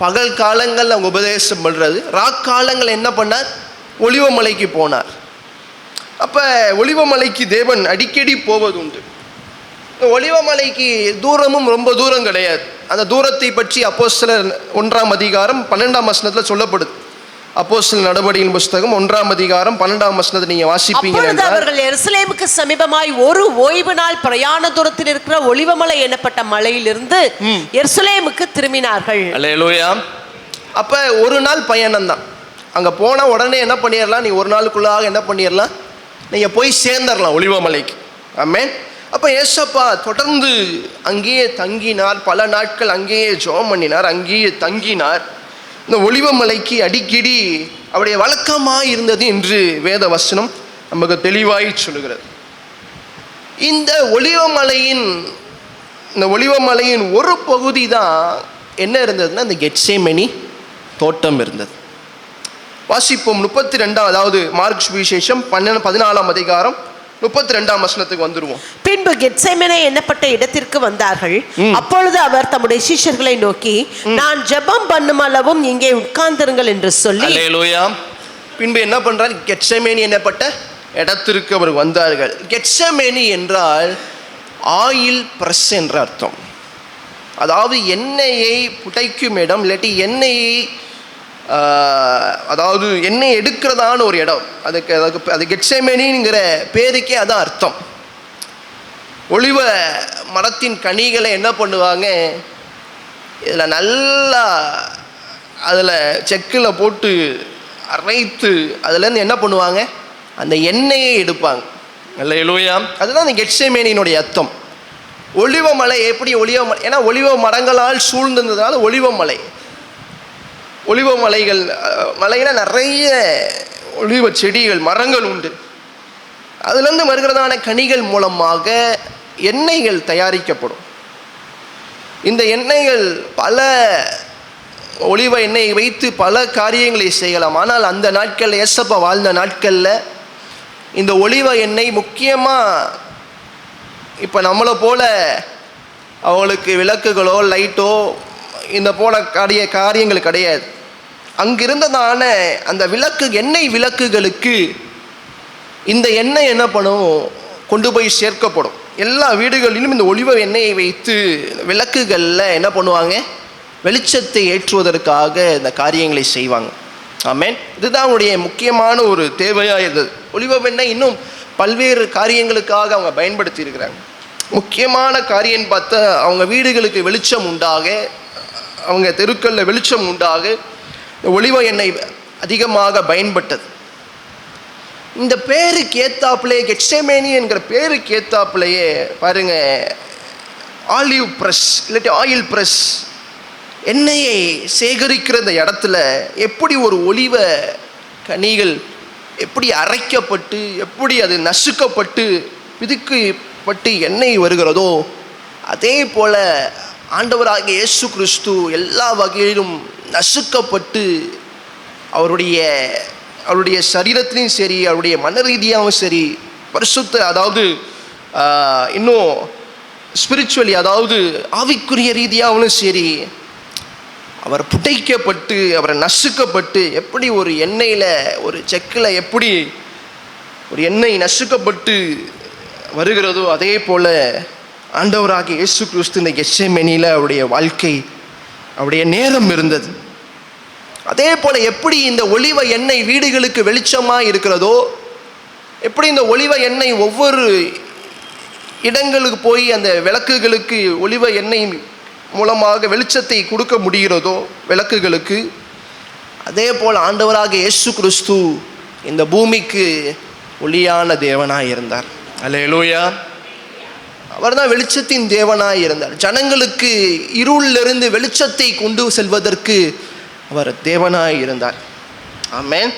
பகல் காலங்கள் அவங்க உபதேசம் பண்றது, ராக்காலங்கள் என்ன பண்ணார்? ஒலிவமலைக்கு போனார். அப்ப ஒலிவமலைக்கு தேவன் அடிக்கடி போவது உண்டு. ஒலிவமலைக்கு தூரமும் ரொம்ப தூரம் கிடையாது. அந்த தூரத்தை பற்றி அப்போஸ்தலர் 1ஆம் அதிகாரம் 12ஆம் வசனத்தில் சொல்லப்படுது. அப்போஸ்தலர் நடவடிக்கையின் புஸ்தகம் 1ஆம் அதிகாரம் 12ஆம் வசனத்தை நீங்க வாசிப்பீங்க. அவர்கள் எருசலேமுக்கு சமீபமாய் ஒரு ஓய்வு நாள் பிரயாண தூரத்தில் இருக்கிற ஒலிவமலை எனப்பட்ட மலையிலிருந்து எருசலேமுக்கு திரும்பினார்கள். அல்லேலூயா. அப்ப ஒரு நாள் பயணம் தான். அங்க போன உடனே என்ன பண்ணிடலாம்? நீ ஒரு நாளுக்குள்ளாக என்ன பண்ணிடலாம்? நீங்க போய் சேர்ந்துடலாம் ஒலிவமலைக்கு. ஆமென். அப்போ ஏசப்பா தொடர்ந்து அங்கேயே தங்கினார். பல நாட்கள் அங்கேயே ஜெபம் பண்ணினார், அங்கேயே தங்கினார். இந்த ஒலிவமலைக்கு அடிக்கடி அவருடைய வழக்கமாக இருந்தது என்று வேத வசனம் நமக்கு தெளிவாய் சொல்லுகிறது. இந்த ஒலிவமலையின் ஒரு பகுதி தான் என்ன இருந்ததுன்னா இந்த கெட்சேமனி தோட்டம் இருந்தது. வாசிப்போம் 32, அதாவது மார்க் சுவிசேஷம் 14ஆம் அதிகாரம் 32ஆம் வசனத்துக்கு வந்துருவோம். பின்பு கெத்சேமனே என்னப்பட்ட இடத்திற்கு வந்தார்கள். அப்பொழுது அவர் தம்முடைய சீஷர்களை நோக்கி, நான் ஜெபம் பண்ணும் அளவும் இங்கே உட்கார்ந்திருங்கள் என்று சொல்லி. அல்லேலூயா. பின்பு என்ன பண்றார்? கெத்சேமனி என்னப்பட்ட இடத்திற்கு அவர் வந்தார்கள். கெத்சேமனி என்றால் ஆயில் பிரஸ் என்ற அர்த்தம். அதாவது எண்ணெயை புடைக்கும் இடம், இல்லாட்டி எண்ணெயை அதாவது எண்ணெய் எடுக்கிறதான ஒரு இடம். அது கெட்சேமேனிங்கிற பேருக்கே அதான் அர்த்தம். ஒலிவ மரத்தின் கனிகளை என்ன பண்ணுவாங்க? இதில் நல்லா அதில் செக்கில் போட்டு அரைத்து அதுலேருந்து என்ன பண்ணுவாங்க? அந்த எண்ணெயை எடுப்பாங்க. அல்லேலூயா. அதுதான் அந்த கெட்சேமேனியினுடைய அர்த்தம். ஒலிவ மலை எப்படி ஏன்னா ஒலிவ மரங்களால் சூழ்ந்திருந்ததால் ஒலிவ மலை. ஒலிவ மலையில் நிறைய ஒலிவ செடிகள், மரங்கள் உண்டு. அதுலேருந்து வருகிறதான கனிகள் மூலமாக எண்ணெய்கள் தயாரிக்கப்படும். இந்த எண்ணெய்கள் பல ஒலிவ எண்ணெயை வைத்து பல காரியங்களை செய்யலாம். ஆனால் அந்த நாட்களில், ஏசப்பா வாழ்ந்த நாட்களில் இந்த ஒலிவ எண்ணெய் முக்கியமாக இப்போ நம்மளை போல அவங்களுக்கு விளக்குகளோ லைட்டோ இந்த போல காரியங்கள் கிடையாது. அங்கிருந்ததான அந்த எண்ணெய் விளக்குகளுக்கு இந்த எண்ணெய் என்ன பண்ணும்? கொண்டு போய் சேர்க்கப்படும். எல்லா வீடுகளிலும் இந்த ஒலிவ எண்ணெயை வைத்து விளக்குகளில் என்ன பண்ணுவாங்க? வெளிச்சத்தை ஏற்றுவதற்காக இந்த காரியங்களை செய்வாங்க. ஆமென். இதுதான் அவங்களுடைய முக்கியமான ஒரு தேவையாக இருந்தது. ஒலிவ எண்ணெய் இன்னும் பல்வேறு காரியங்களுக்காக அவங்க பயன்படுத்தி இருக்கிறாங்க. முக்கியமான காரியம் பார்த்தா அவங்க வீடுகளுக்கு வெளிச்சம் உண்டாக, அவங்க தெருக்களில் வெளிச்சம் உண்டாக ஒலிவ எண்ணெய் அதிகமாக பயன்பட்டது. இந்த பேருக்கு ஏத்தாப்புலேயே, கெட்சேமேனி என்கிற பேருக்கு ஏத்தாப்புலேயே பாருங்க, ஆலிவ் பிரஸ் இல்லாட்டி ஆயில் பிரஸ், எண்ணெயை சேகரிக்கிற இந்த இடத்துல எப்படி ஒரு ஒலிவ கனிகள் எப்படி அரைக்கப்பட்டு, எப்படி அது நசுக்கப்பட்டு பிதுக்கப்பட்டு எண்ணெய் வருகிறதோ, அதே போல ஆண்டவராகிய இயேசு கிறிஸ்து எல்லா வகையிலும் நசுக்கப்பட்டு அவருடைய சரீரத்திலையும் சரி, அவருடைய மன ரீதியாகவும் சரி, பரிசுத்த, அதாவது இன்னும் ஸ்பிரிச்சுவலி, அதாவது ஆவிக்குரிய ரீதியாகவும் சரி, அவர் புடைக்கப்பட்டு அவரை நசுக்கப்பட்டு எப்படி ஒரு எண்ணெயில் ஒரு செக்கில் எப்படி ஒரு எண்ணெய் நசுக்கப்பட்டு வருகிறதோ அதே போல் ஆண்டவராகிய இயேசு கிறிஸ்து இந்த கெத்செமனியில் அவருடைய வாழ்க்கை அவருடைய நேரம் இருந்தது. அதே போல் எப்படி இந்த ஒலிவ எண்ணெய் வீடுகளுக்கு வெளிச்சமாக இருக்கிறதோ, எப்படி இந்த ஒலிவ எண்ணெய் ஒவ்வொரு இடங்களுக்கு போய் அந்த விளக்குகளுக்கு ஒலிவ எண்ணெய் மூலமாக வெளிச்சத்தை கொடுக்க முடிகிறதோ விளக்குகளுக்கு, அதே போல் ஆண்டவராக இயேசு கிறிஸ்து இந்த பூமிக்கு ஒளியான தேவனாய் இருந்தார். அல்லேலூயா. அவர் தான் வெளிச்சத்தின் தேவனாய் இருந்தார். ஜனங்களுக்கு இருளிலிருந்து வெளிச்சத்தை கொண்டு செல்வதற்கு அவர் தேவனாய் இருந்தார். ஆமென்.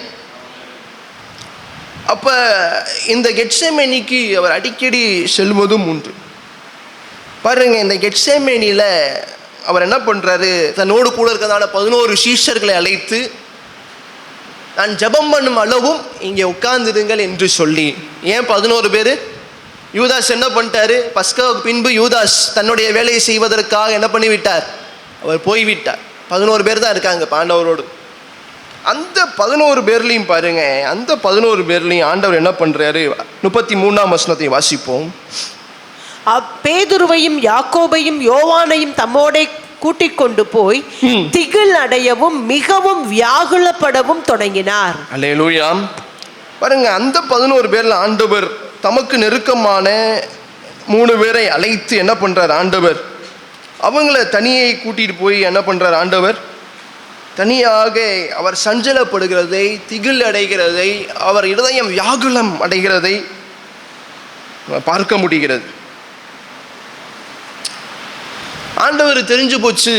அப்போ இந்த கெத்செமனிக்கு அவர் அடிக்கடி செல்வதும் உண்டு. பாருங்க, இந்த கெத்செமனியில் அவர் என்ன பண்ணுறாரு, தன்னோடு கூட இருக்கிறதான 11 சீஷர்களை அழைத்து, நான் ஜெபம் பண்ணும் அளவும் இங்கே உட்கார்ந்துடுங்கள் என்று சொல்லி. ஏன் 11 பேர்? யூதாஸ் என்ன பண்ணிட்டாரு, பஸ்காவுக்கு பின்பு யூதாஸ் தன்னுடைய வேலையை செய்வதற்காக என்ன பண்ணிவிட்டார், அவர் போய்விட்டார். 11 பேர் தான் இருக்காங்க பாண்டவரோடு. அந்த 11 பேர்லையும் பாருங்க, அந்த 11 பேர்லையும் ஆண்டவர் என்ன பண்ணுறாரு, 33ஆம் வசனத்தை வாசிப்போம். பேதுருவையும் யாக்கோபையும் யோவானையும் தம்மோடே கூட்டிக் கொண்டு போய் திகில் அடையவும் மிகவும் வியாகுலப்படவும் தொடங்கினார். அல்லேலூயா. பாருங்க, அந்த 11 பேர்ல ஆண்டவர் தமக்கு நெருக்கமான 3 பேரை அழைத்து என்ன பண்றார் ஆண்டவர், அவங்கள தனியை கூட்டிட்டு போய் என்ன பண்றார் ஆண்டவர், தனியாக அவர் சஞ்சலப்படுகிறதை, திகில் அடைகிறதை, அவர் இருதயம் வியாகுலம் அடைகிறதை பார்க்க முடிகிறது. ஆண்டவர் தெரிஞ்சு போச்சு,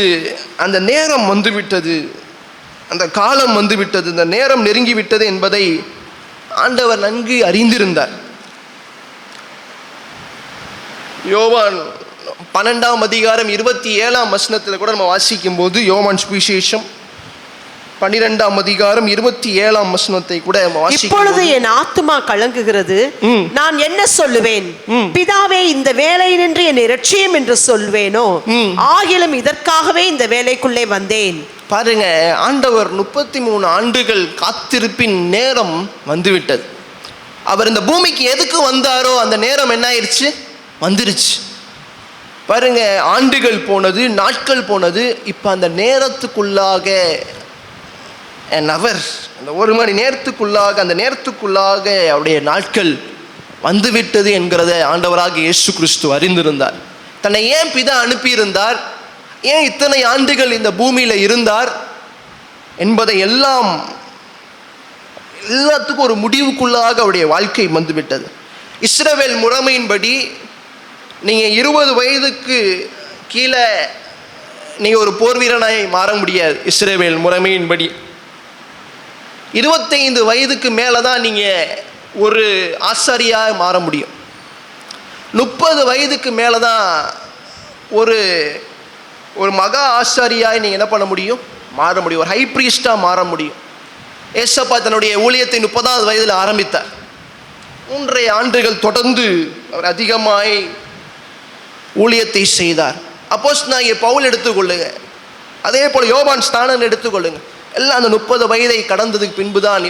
அந்த நேரம் வந்துவிட்டது, அந்த காலம் வந்துவிட்டது, இந்த நேரம் நெருங்கி விட்டது என்பதை ஆண்டவர் நன்கு அறிந்திருந்தார். யோவான் 12ஆம் அதிகாரம் 27ஆம் வசனத்தில் கூட நம்ம வாசிக்கும் போது, யோவான் சுவிசேஷம் 12ஆம் அதிகாரம் 27ஆம் வசனத்தை கூட இப்பொழுது என் ஆத்துமா கலங்குகிறது, நான் என்ன சொல்லுவேன், பிதாவே இந்த வேலையினின்று என்னை இரட்சியும் என்று சொல்வேனோ, ஆகிலும் இதற்காகவே இந்த வேலைக்குள்ளே வந்தேன். பாருங்க, ஆண்டவர் 33 ஆண்டுகள் காத்திருப்பின் நேரம் வந்துவிட்டது. அவர் இந்த பூமிக்கு எதுக்கு வந்தாரோ அந்த நேரம் என்ன ஆயிடுச்சு, வந்துருச்சு. பாருங்க, ஆண்டுகள் போனது, நாட்கள் போனது, இப்போ அந்த நேரத்துக்குள்ளாக அவர் அந்த 1 மணி நேரத்துக்குள்ளாக, அந்த நேரத்துக்குள்ளாக அவருடைய நாட்கள் வந்துவிட்டது என்கிறத ஆண்டவராக இயேசு கிறிஸ்து அறிந்திருந்தார். தன்னை ஏன் பிதா அனுப்பியிருந்தார், ஏன் இத்தனை ஆண்டுகள் இந்த பூமியில் இருந்தார் என்பதை எல்லாத்துக்கும் ஒரு முடிவுக்குள்ளாக அவருடைய வாழ்க்கை வந்துவிட்டது. இஸ்ரவேல் முறைமையின்படி நீங்கள் 20 வயதுக்கு கீழே நீங்கள் ஒரு போர் வீரனாய் மாற முடியாது. இஸ்ரவேல் முறைமையின்படி 25 வயதுக்கு மேலே தான் நீங்கள் ஒரு ஆசாரியாக மாற முடியும். 30 வயதுக்கு மேலே தான் ஒரு மகா ஆசாரியாய் நீங்கள் என்ன பண்ண முடியும், மாற முடியும். ஒரு ஹை ப்ரீஸ்டாக மாற முடியும். ஏசப்பா தன்னுடைய ஊழியத்தை 30ஆவது வயதில் ஆரம்பித்தார். 3 ஆண்டுகள் தொடர்ந்து அவர் அதிகமாய் ஊழியத்தை செய்தார். அப்போஸ்தலனாகிய பவுல் எடுத்துக்கொள்ளுங்க, அதே போல் யோவான் ஸ்நானன் எடுத்துக்கொள்ளுங்க, எல்லாம் அந்த 30 வயதை கடந்ததுக்கு பின்பு தான்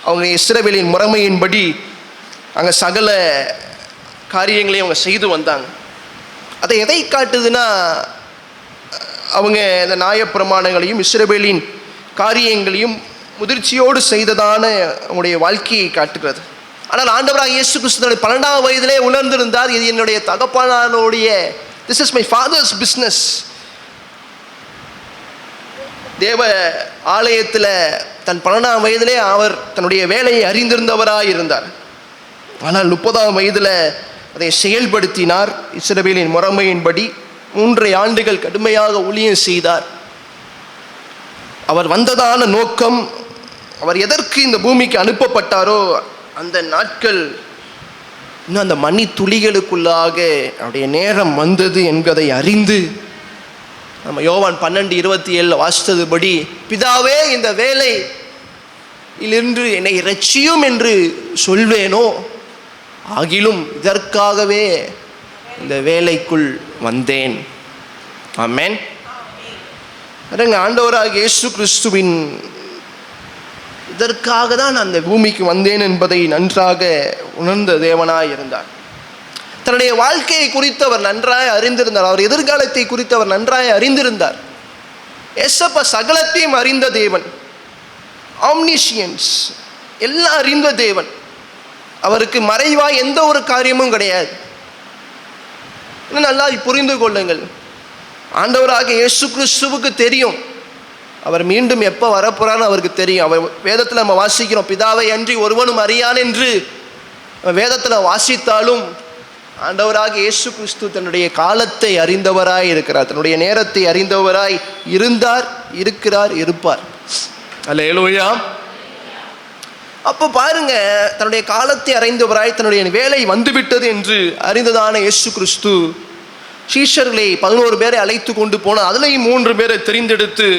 அவங்க இஸ்ரவேலின் முறைமையின்படி அங்கே சகல காரியங்களையும் அவங்க செய்து வந்தாங்க. அதை எதை காட்டுதுன்னா, அவங்க இந்த நியாயப்பிரமாணங்களையும் இஸ்ரவேலின் காரியங்களையும் முதிர்ச்சியோடு செய்ததான அவங்களுடைய வாழ்க்கையை காட்டுகிறது. ஆனால் ஆண்டவராக இயேசு கிறிஸ்து 12ஆம் வயதிலே உணர்ந்திருந்தார், இது என்னுடைய தகப்பனாருடைய, this is my father's business. தேவ ஆலயத்தில் தன் 12ஆம் வயதிலே அவர் தன்னுடைய வேலையை அறிந்திருந்தவராக இருந்தார். ஆனால் 30ஆம் வயதில் அதை செயல்படுத்தினார். இஸ்ரவேலின் முறைமையின்படி 3 ஆண்டுகள் கடுமையாக ஊழியம் செய்தார். அவர் வந்ததான நோக்கம், அவர் எதற்கு இந்த பூமிக்கு அனுப்பப்பட்டாரோ அந்த நாட்கள் இன்னும் அந்த மணி துளிகளுக்குள்ளாக அவருடைய நேரம் வந்தது என்பதை அறிந்து, நம்ம யோவான் 12:27 வாசித்ததுபடி, பிதாவே இந்த வேலையிலிருந்து என்னை இரட்சியும் என்று சொல்வேனோ, ஆகிலும் இதற்காகவே இந்த வேலைக்குள் வந்தேன். ஆமென். பாருங்க, ஆண்டவராக இயேசு கிறிஸ்துவின் இதற்காக தான் நான் அந்த பூமிக்கு வந்தேன் என்பதை நன்றாக உணர்ந்த தேவனாய் இருந்தார். தன்னுடைய வாழ்க்கையை குறித்து அவர் நன்றாய் அறிந்திருந்தார். அவர் எதிர்காலத்தை குறித்து அவர் நன்றாய் அறிந்திருந்தார். ஏசப்பா சகலத்தையும் அறிந்த தேவன், ஆம்னிஷியன்ஸ், எல்லாம் அறிந்த தேவன். அவருக்கு மறைவாய் எந்த ஒரு காரியமும் கிடையாது. இன்னும் நல்லா புரிந்து கொள்ளுங்கள், ஆண்டவராக இயேசு கிறிஸ்துவுக்கு தெரியும் அவர் மீண்டும் எப்போ வரப்போறான்னு அவருக்கு தெரியும். அவர் வேதத்தில் நம்ம வாசிக்கிறோம், பிதாவை அன்றி ஒருவனும் அறியான் என்று வேதத்தில் வாசித்தாலும் ஆண்டவராக இயேசு கிறிஸ்து தன்னுடைய காலத்தை அறிந்தவராய் இருக்கிறார், தன்னுடைய நேரத்தை அறிந்தவராய் இருந்தார், இருக்கிறார், இருப்பார். அல்லேலூயா. அப்போ பாருங்க, தன்னுடைய காலத்தை அறிந்தவராய் தன்னுடைய வேலை வந்துவிட்டது என்று அறிந்ததான இயேசு கிறிஸ்து சீஷர்களை 11 பேரை அழைத்து கொண்டு போனால் அதுலேயும் 3 பேரை தெரிந்தெடுத்து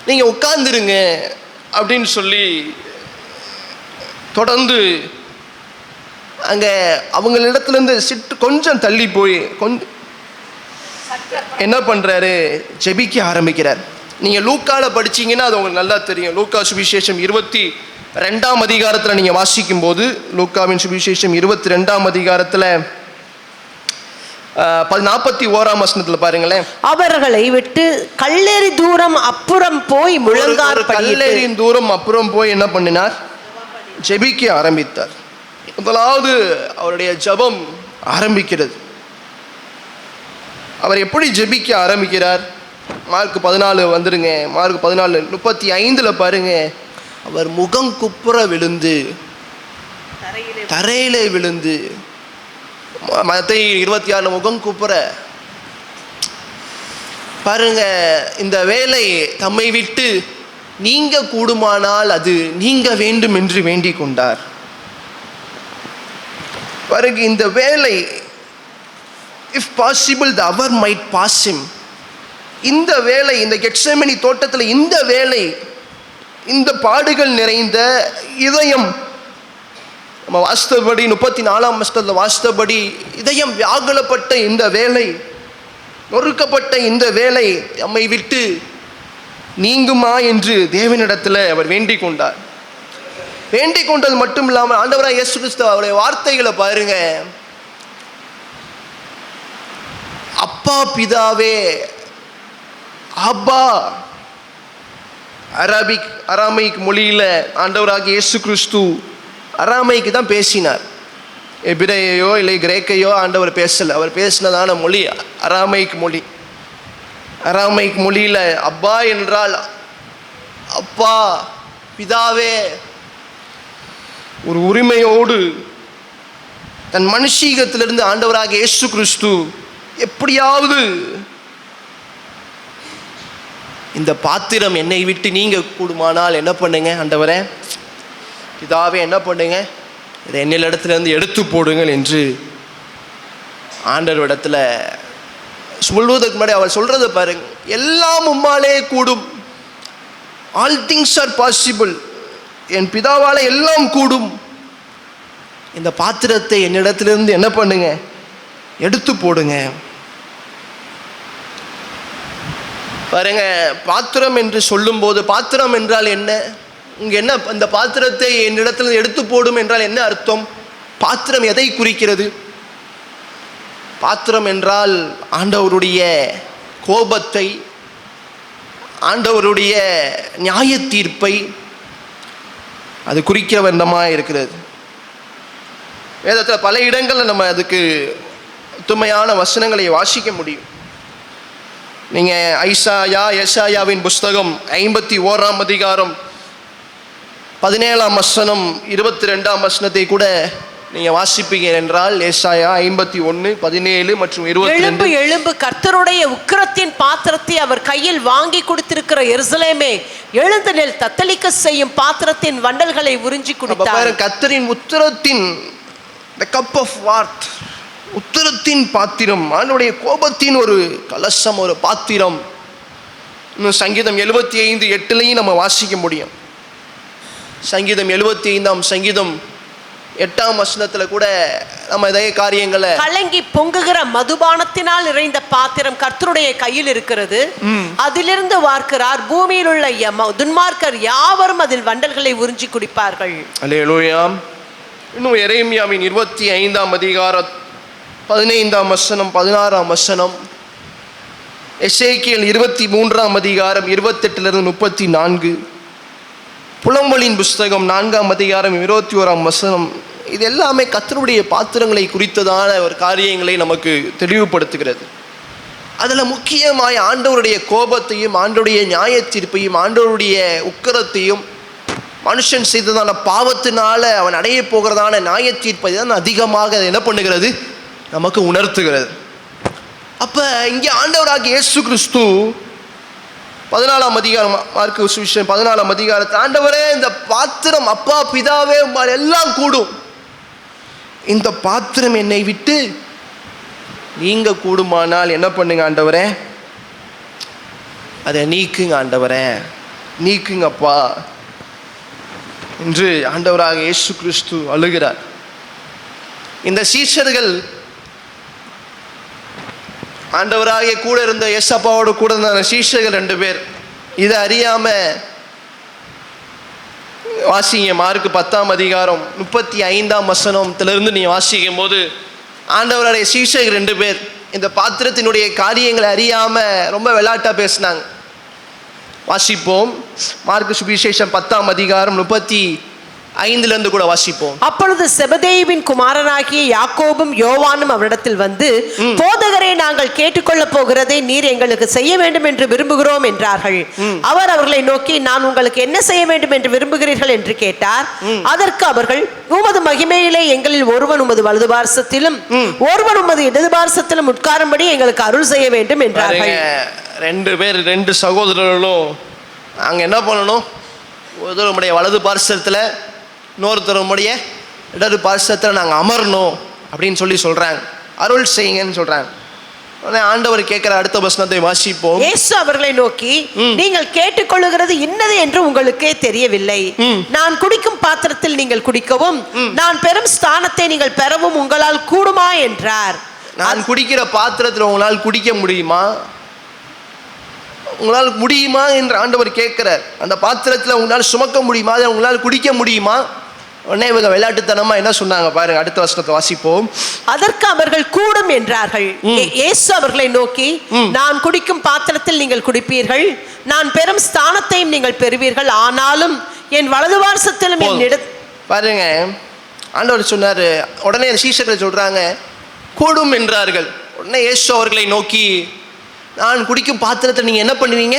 நீங்கள் உட்கார்ந்துருங்க அப்படின்னு சொல்லி தொடர்ந்து அங்கே அவங்களிடத்துலேருந்து கொஞ்சம் தள்ளி போய் என்ன பண்ணுறாரு, ஜெபிக்க ஆரம்பிக்கிறார். நீங்கள் லூக்காவில் படிச்சீங்கன்னா அது உங்களுக்கு நல்லா தெரியும். லூக்கா சுவிசேஷம் 22ஆம் அதிகாரத்தில் நீங்கள் வாசிக்கும் போது, லூக்காவின் சுவிசேஷம் 22ஆம் அதிகாரத்தில் 41ஆம் வசனத்தில் பாருங்களேன். அவர்களை விட்டு கல்லெறி தூரம் அப்புறம் போய் முழங்கார் கல்லெறியின் தூரம் அப்புறம் போய் என்ன பண்ணினார், ஜெபிக்க ஆரம்பித்தார். முதலாவது அவருடைய ஜெபம் ஆரம்பிக்கிறது. அவர் எப்படி ஜெபிக்க ஆரம்பிக்கிறார்? மார்க் 14 வந்துடுங்க. மார்க் 14:35 பாருங்க. அவர் முகம் குப்புற விழுந்து, தரையிலே விழுந்து, மத்தேயு 26 முகம் குப்புற. பாருங்க, இந்த வேலை தம்மை விட்டு நீங்க கூடுமானால் அது நீங்க வேண்டும் என்று வேண்டிக் கொண்டார். பாருங்க, இந்த வேலை, if possible the hour might pass him. இந்த வேலை, இந்த கெத்செமனி தோட்டத்தில் இந்த வேலை, இந்த பாடுகள் நிறைந்த இதயம், நம்ம வாஸ்தபடி 34ஆம் வசனத்தில் வாஸ்தபடி இதயம் வியாகுலப்பட்ட இந்த வேலை, நொறுக்கப்பட்ட இந்த வேலை நம்மை விட்டு நீங்குமா என்று தேவனிடத்தில் அவர் வேண்டிக் கொண்டார். வேண்டிக் கொண்டது மட்டும் இல்லாமல் ஆண்டவராக இயேசு கிறிஸ்து அவருடைய வார்த்தைகளை பாருங்க. அப்பா பிதாவே, அப்பா, அராமைக் மொழியில் ஆண்டவராக இயேசு கிறிஸ்து அராமைக்கு தான் பேசினார். எபிரேயோ இல்லை கிரேக்கையோ ஆண்டவர் பேசலை. அவர் பேசினதான மொழி அராமைக் மொழி. அராமைக் மொழியில் அப்பா என்றால் அப்பா, பிதாவே, ஒரு உரிமையோடு தன் மனுஷீகத்திலிருந்து ஆண்டவராக இயேசு கிறிஸ்து எப்படியாவது இந்த பாத்திரம் என்னை விட்டு நீங்க கூடுமானால் என்ன பண்ணுங்க ஆண்டவரே, பிதாவே என்ன பண்ணுங்க, இதை என்னிடத்திலிருந்து எடுத்து போடுங்கள் என்று ஆண்டவரிடத்தில் சொல்வதற்கு முன்னாடி அவர் சொல்றதை பாருங்க. எல்லாம் உம்மாலே கூடும், ஆல் திங்ஸ் ஆர் பாசிபிள், என் பிதாவால் எல்லாம் கூடும், இந்த பாத்திரத்தை என்னிடத்திலிருந்து என்ன பண்ணுங்க, எடுத்து போடுங்க. பாருங்க, பாத்திரம் என்று சொல்லும்போது, பாத்திரம் என்றால் என்ன, இங்கே என்ன, இந்த பாத்திரத்தை என்னிடத்தில் எடுத்து போடும் என்றால் என்ன அர்த்தம்? பாத்திரம் எதை குறிக்கிறது? பாத்திரம் என்றால் ஆண்டவருடைய கோபத்தை, ஆண்டவருடைய நியாய தீர்ப்பை அது குறிக்கிற வண்ணமாக இருக்கிறது. வேதத்தில் பல இடங்களில் நம்ம அதுக்கு உண்மையான வசனங்களை வாசிக்க முடியும். நீங்கள் எசாயாவின் புஸ்தகம் 51ஆம் அதிகாரம் 17ஆம் வசனம் 22ஆம் வசனத்தை கூட நீங்கள் வாசிப்பீங்க என்றால், ஏசாயா 51, 17 மற்றும் 22. எழும்பு, கர்த்தருடைய உக்கிரத்தின் பாத்திரத்தை அவர் கையில் வாங்கி கொடுத்திருக்கிற எருசலேமே, எழுந்து நெல், தத்தளிக்க செய்யும் பாத்திரத்தின் வண்டல்களை உறிஞ்சி குடித்தார். கர்த்தரின் உத்திரத்தின் the cup of wrath, உத்திரத்தின் பாத்திரம், அவனுடைய கோபத்தின் ஒரு கலசம், ஒரு பாத்திரம். இன்னும் சங்கீதம் 75:8 நம்ம வாசிக்க முடியும். சங்கீதம் 75ஆம் சங்கீதம் 8ஆம் வசனத்தில் கூட நம்ம இதே காரியங்களை கலங்கி பொங்குகிற மதுபானத்தினால் நிறைந்த பாத்திரம் கர்த்தருடைய கையில் இருக்கிறது, அதிலிருந்து வார்க்கிறார், பூமியில் உள்ள துன்மார்க்கர் யாவரும் அதில் வண்டல்களை உறிஞ்சி குடிப்பார்கள். அல்லேலூயா. இன்னும் எரேமியாவின் 25ஆம் அதிகாரம் 15ஆம் வசனம் 16ஆம் வசனம், எசேக்கியேல் 23ஆம் அதிகாரம் 28லிருந்து 34, புலம்பலின் புஸ்தகம் 4ஆம் அதிகாரம் 21ஆம் வசனம், இது எல்லாமே கர்த்தருடைய பாத்திரங்களை குறித்ததான ஒரு காரியங்களை நமக்கு தெளிவுபடுத்துகிறது. அதில் முக்கியமாய் ஆண்டவருடைய கோபத்தையும் ஆண்டவருடைய நியாய தீர்ப்பையும் ஆண்டவருடைய உக்கிரத்தையும் மனுஷன் செய்ததான பாவத்தினால அவன் அடைய போகிறதான நியாய தீர்ப்பை தான் அதிகமாக என்ன பண்ணுகிறது, நமக்கு உணர்த்துகிறது. அப்போ இங்கே ஆண்டவராகிய இயேசு கிறிஸ்து 14ஆம் அதிகாரம், மார்க்கு சுவிசேஷம் 14ஆம் அதிகாரத்தில், ஆண்டவரே இந்த பாத்திரம் அப்பா பிதாவே எல்லாம் கூடும், இந்த பாத்திரம் என்னை விட்டு நீங்க கூடுமானால் என்ன பண்ணுங்க ஆண்டவரே, அதை நீக்குங்க ஆண்டவரே, நீக்குங்கப்பா என்று ஆண்டவராக இயேசு கிறிஸ்து அழுகிறார். இந்த சீஷர்கள் ஆண்டவராக கூட இருந்த ஏசப்பாவோடு கூட இருந்த சீஷர்கள் 2 பேர் இதை அறியாம, வாசிங்க மார்க்கு 10ஆம் அதிகாரம் 35ஆம் வசனத்திலிருந்து நீ வாசிக்கும் போது, ஆண்டவருடைய சீஷர்கள் 2 பேர் இந்த பாத்திரத்தினுடைய காரியங்களை அறியாம ரொம்ப விளையாட்டா பேசினாங்க. வாசிப்போம், மார்க்கு சுவிசேஷம் 10ஆம் அதிகாரம் 35லிருந்து கூட வாசிப்போம். அப்பொழுது செபதேயுவின் குமாரனாகிய யாக்கோபும் யோவானும் அவரிடத்தில் வந்து, போதகரே, நாங்கள் கேட்டுக்கொள்ள போகிறதை நீர் எங்களுக்கு செய்ய வேண்டும் என்று விரும்புகிறோம் என்றார்கள். அவர் அவர்களை நோக்கி, நான் உங்களுக்கு என்ன செய்ய வேண்டும் என்று விரும்புகிறீர்கள் என்று கேட்டார். அதற்கு அவர்கள், உமது மகிமையிலே எங்களில் ஒருவன் உமது வலது பார்சத்திலும் ஒருவன் உமது இடது பார்சத்திலும் உட்காரும்படி எங்களுக்கு அருள் செய்ய வேண்டும் என்றார்கள். 2 பேர் 2 சகோதரர்களும் நாங்கள் என்ன பண்ணணும், ஒருத்தர் நம்முடைய வலது பார்சத்தில் இன்னொருத்தர் நம்முடைய இடது பார்சத்தில் நாங்கள் அமரணும் அப்படின்னு சொல்கிறாங்க. அருள் செய்யுங்கன்னு சொல்கிறாங்க. ஆண்டவர் கேட்கிற அடுத்த வசனத்தை வாசிப்போம். இயேசு அவர்களை நோக்கி, நீங்கள் கேட்டுக்கொள்ளுகிறது இன்னது என்று உங்களுக்கே தெரியவில்லை. நான் குடிக்கும் பாத்திரத்தில் நீங்கள் குடிக்கவும் நான் பெரும் ஸ்தானத்தை நீங்கள் பெறவும் உங்களால் கூடுமா என்றார். நான் குடிக்கிற பாத்திரத்தில் உங்களால் குடிக்க முடியுமா, உங்களால் முடியுமா என்று ஆண்டவர் கேட்கிறார். அந்த பாத்திரத்தில் உங்களால் சுமக்க முடியுமா, அதை உங்களால் குடிக்க முடியுமா? உடனே இவங்க விளையாட்டுத்தனமா என்ன சொன்னாங்க பாருங்க, அடுத்த வசனத்தை வாசிப்போம். அதற்கு அவர்கள் கூடும் என்றார்கள். இயேசு அவர்களை நோக்கி, நான் குடிக்கும் பாத்திரத்தில் நீங்கள் குடிப்பீர்கள், நான் பெரும் ஸ்தானத்தையும் நீங்கள் பெறுவீர்கள், ஆனாலும் என் வலது பார்சத்திலும் பாருங்க, ஆண்டவர் சொன்னாரு. உடனே சீஷர்கள் சொல்றாங்க கூடும் என்றார்கள். உடனே இயேசு அவர்களை நோக்கி, நான் குடிக்கும் பாத்திரத்தை நீங்க என்ன பண்ணுவீங்க,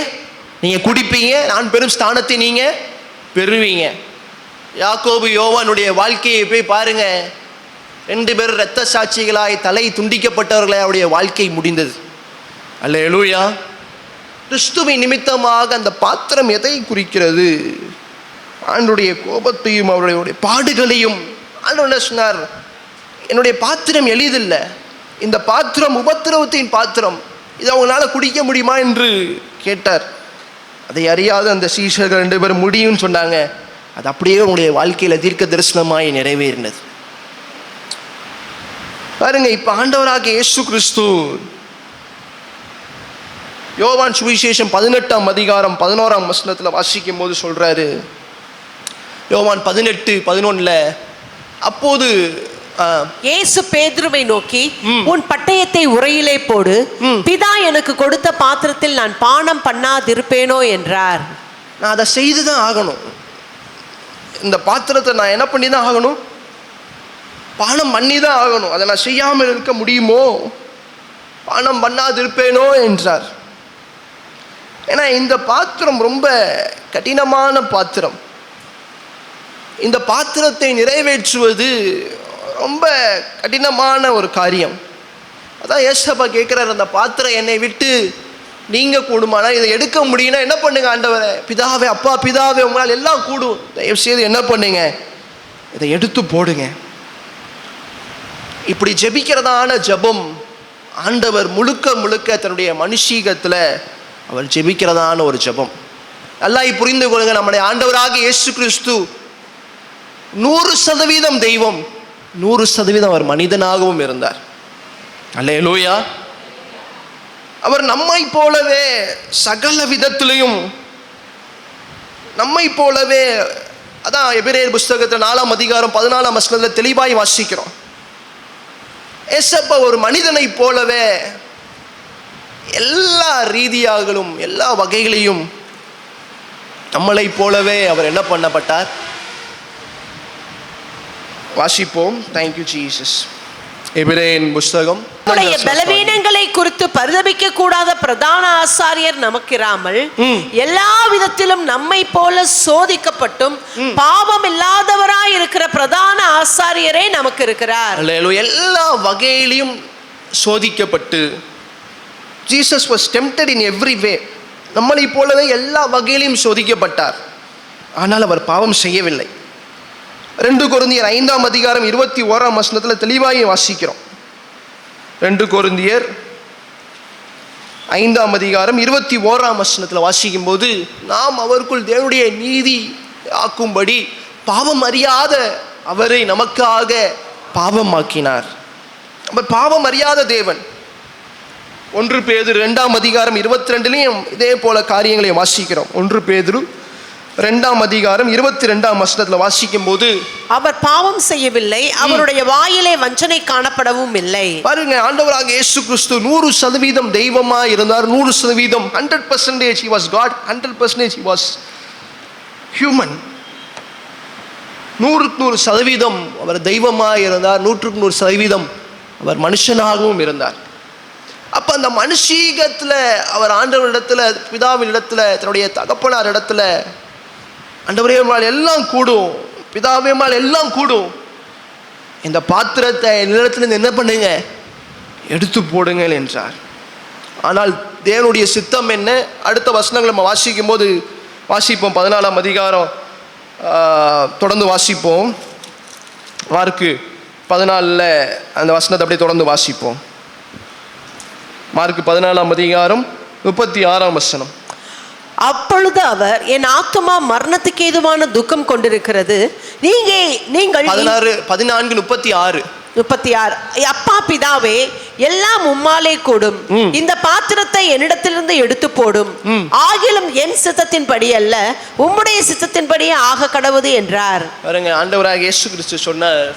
நீங்க குடிப்பீங்க, நான் பெரும் ஸ்தானத்தை நீங்க பெறுவீங்க. யாக்கோபு யோவானுடைய வாழ்க்கையை போய் பாருங்க. 2 பேர் இரத்த சாட்சிகளாய் தலை துண்டிக்கப்பட்டவர்களாய் அவருடைய வாழ்க்கை முடிந்தது. அல்லேலூயா. கிறிஸ்துவின் நிமித்தமாக அந்த பாத்திரம் எதை குறிக்கிறது? ஆண்டவருடைய கோபத்தையும் அவருடைய பாடுகளையும். ஆண்டவர் என்ன சொன்னார், என்னுடைய பாத்திரம் எளிதில்லை, இந்த பாத்திரம் உபத்திரவத்தின் பாத்திரம், இதை அவங்களால குடிக்க முடியுமா என்று கேட்டார். அதை அறியாத அந்த சீஷர்கள் 2 பேர் முடியும்னு சொன்னாங்க. அது அப்படியே உங்களுடைய வாழ்க்கையில் தீர்க்க தரிசனமாய் நிறைவேறினது. பாருங்க, இப்ப ஆண்டவராகிய இயேசு கிறிஸ்து யோவான் சுவிசேஷம் 18ஆம் அதிகாரம் 11ஆம் வசனத்தில் வாசிக்கும் போது சொல்றாரு. யோவான் 18:11, அப்போது இயேசு பேதுருவை நோக்கி, உன் பட்டயத்தை உரையிலே போடு, பிதா எனக்கு கொடுத்த பாத்திரத்தில் நான் பானம் பண்ணாதிருப்பேனோ என்றார். நான் அதை செய்துதான் ஆகணும். இந்த பாத்திரத்தை நான் என்ன பண்ணி தான் ஆகணும், பானம் பண்ணி தான் ஆகணும். அதை நான் செய்யாமல் இருக்க முடியுமோ, பானம் பண்ணாதிருப்பேனோ என்றார். ஏன்னா இந்த பாத்திரம் ரொம்ப கடினமான பாத்திரம். இந்த பாத்திரத்தை நிறைவேற்றுவது ரொம்ப கடினமான ஒரு காரியம். அதான் ஏசப்பா கேட்குறாரு, அந்த பாத்திரம் என்னை விட்டு நீங்க கூடுமானா, இதை எடுக்க முடியும்னா என்ன பண்ணுங்க ஆண்டவரே, பிதாவே, அப்பா பிதாவே, உங்களால் எல்லாம் கூடும், தயவு செய்து என்ன பண்ணுங்க, இதை எடுத்து போடுங்க. இப்படி ஜெபிக்கிறதான ஜெபம் ஆண்டவர் முழுக்க முழுக்க தன்னுடைய மனுஷீகத்தில் அவர் ஜெபிக்கிறதான ஒரு ஜெபம். நல்லா புரிந்து கொள்ளுங்க, நம்முடைய ஆண்டவராக இயேசு கிறிஸ்து 100% தெய்வம், 100% அவர் மனிதனாகவும் இருந்தார். அல்லேலூயா. அவர் நம்மை போலவே சகல விதத்திலையும் நம்மை போலவே, அதான் எபிரேயர் புஸ்தகத்தில் 4ஆம் அதிகாரம் 14ஆம் வசனத்தில் தெளிவாய் வாசிக்கிறோம். ஏசப்பா ஒரு மனிதனை போலவே எல்லா ரீதியாகவும் எல்லா வகைகளையும் நம்மளை போலவே அவர் என்ன பண்ணப்பட்டார்? வாசிப்போம். Thank you Jesus. எபிரேயர் புஸ்தகம். நம்முடைய பலவீனங்களை குறித்து பரிதபிக்க கூடாத பிரதான ஆசாரியர் நமக்கிராமல் எல்லா விதத்திலும் நம்மை போல சோதிக்கப்பட்டும் பாவம் இல்லாதவராய் இருக்கிற பிரதான ஆசாரியரே நமக்கு இருக்கிறார். எல்லா வகையிலும் சோதிக்கப்பட்டு, Jesus was tempted in every way. நம்மளை போலவே எல்லா வகையிலும் சோதிக்கப்பட்டார். ஆனால் அவர் பாவம் செய்யவில்லை. 2 கொரிந்தியர் 5ஆம் அதிகாரம் 21ஆம் வசனத்தில் தெளிவாக வாசிக்கிறோம். 2 கொரிந்தியர் 5ஆம் அதிகாரம் 21ஆம் வசனத்தில் வாசிக்கும் போது, நாம் அவருக்குள் தேவனுடைய நீதி ஆக்கும்படி பாவம் அறியாத அவரை நமக்காக பாவமாக்கினார். அவர் பாவம் அறியாத தேவன். 1 பேதுரு 2ஆம் அதிகாரம் 22லையும் இதே போல காரியங்களை வாசிக்கிறோம். 1 பேதுரு 2ஆம் அதிகாரம் 22ஆம் வசனத்தில் வாசிக்கும் போது, அவர் பாவம் செய்யவில்லை, அவருடைய வாயிலே வஞ்சனை காணப்படவும் இல்லை. பாருங்க, ஆண்டவராக இயேசு கிறிஸ்து 100% தெய்வமா இருந்தார். 100% 100% he was God, 100% he was human. 100% அவர் தெய்வமா இருந்தார், 100% அவர் மனுஷனாகவும் இருந்தார். அப்ப அந்த மனுஷீகத்துல அவர் ஆண்டவரிடத்துல, பிதாவின் இடத்துல, தன்னுடைய தகப்பனார் இடத்துல, ஆண்டவரே எல்லாம் கூடும், பிதாவே எல்லாம் கூடும், இந்த பாத்திரத்தை நிலத்திலிருந்து என்ன பண்ணுங்க, எடுத்து போடுங்கள் என்றார். ஆனால் தேவனுடைய சித்தம் என்ன? அடுத்த வசனங்களை நம்ம வாசிக்கும் போது வாசிப்போம். 14ஆம் அதிகாரம் தொடர்ந்து வாசிப்போம். மார்க்கு 14 அந்த வசனத்தை அப்படியே தொடர்ந்து வாசிப்போம். மார்க்கு 14ஆம் அதிகாரம் 36ஆம் வசனம். அப்பொழுது அவர், என் ஆத்துமா மரணத்துக்கு ஏதுவான துக்கம் கொண்டிருக்கிறது, நீங்கள் 14:36 அப்பா பிதாவே, எல்லாம் உம்மாலே கூடும், இந்த பாத்திரத்தை என்னிடத்திலிருந்து எடுத்து போடும், ஆகிலும் என் சித்தத்தின்படி அல்ல உம்முடைய சித்தத்தின்படியே ஆக கடவுது என்றார். பாருங்க, ஆண்டவராக இயேசு கிறிஸ்து சொன்னார்,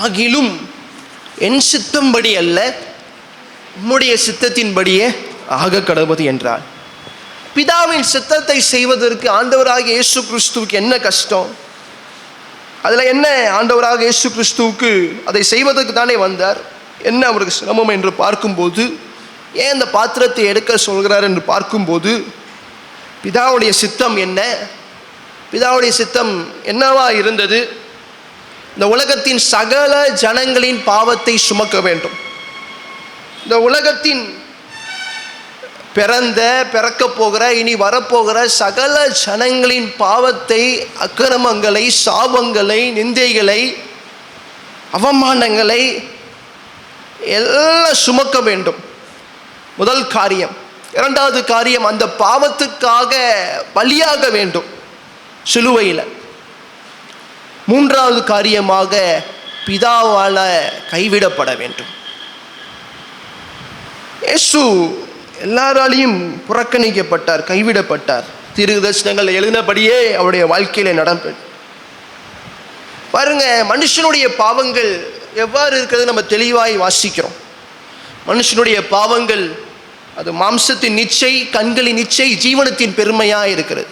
ஆகிலும் என் சித்தம்படி அல்ல உம்முடைய சித்தத்தின்படியே ஆக கடவுது என்றார். பிதாவின் சித்தத்தை செய்வதற்கு ஆண்டவராக இயேசு கிறிஸ்துவுக்கு என்ன கஷ்டம்? அதில் என்ன ஆண்டவராக இயேசு கிறிஸ்துவுக்கு அதை செய்வதற்கு தானே வந்தார்? என்ன அவருக்கு சிரமம் என்று பார்க்கும்போது, ஏன் இந்த பாத்திரத்தை எடுக்க சொல்கிறார் என்று பார்க்கும்போது, பிதாவுடைய சித்தம் என்ன? பிதாவுடைய சித்தம் என்னவா இருந்தது? இந்த உலகத்தின் சகல ஜனங்களின் பாவத்தை சுமக்க வேண்டும். இந்த உலகத்தின் பிறக்க போகிற, இனி வரப்போகிற சகல ஜனங்களின் பாவத்தை, அக்கிரமங்களை, சாபங்களை, நிந்தைகளை, அவமானங்களை எல்லாம் சுமக்க வேண்டும். முதல் காரியம். இரண்டாவது காரியம், அந்த பாவத்துக்காக பலியாக வேண்டும் சிலுவையில். மூன்றாவது காரியமாக, பிதாவால கைவிடப்பட வேண்டும். இயேசு எல்லாராலையும் புறக்கணிக்கப்பட்டார், கைவிடப்பட்டார். தீர்க்கதரிசனங்கள் எழுதினபடியே அவருடைய வாழ்க்கையில நடந்தது. பாருங்க, மனுஷனுடைய பாவங்கள் எவ்வாறு இருக்கிறது நம்ம தெளிவாய் வாசிக்கிறோம். மனுஷனுடைய பாவங்கள் அது மாம்சத்தின் நிச்சை, கண்களின் நிச்சை, ஜீவனத்தின் பெருமையா இருக்கிறது.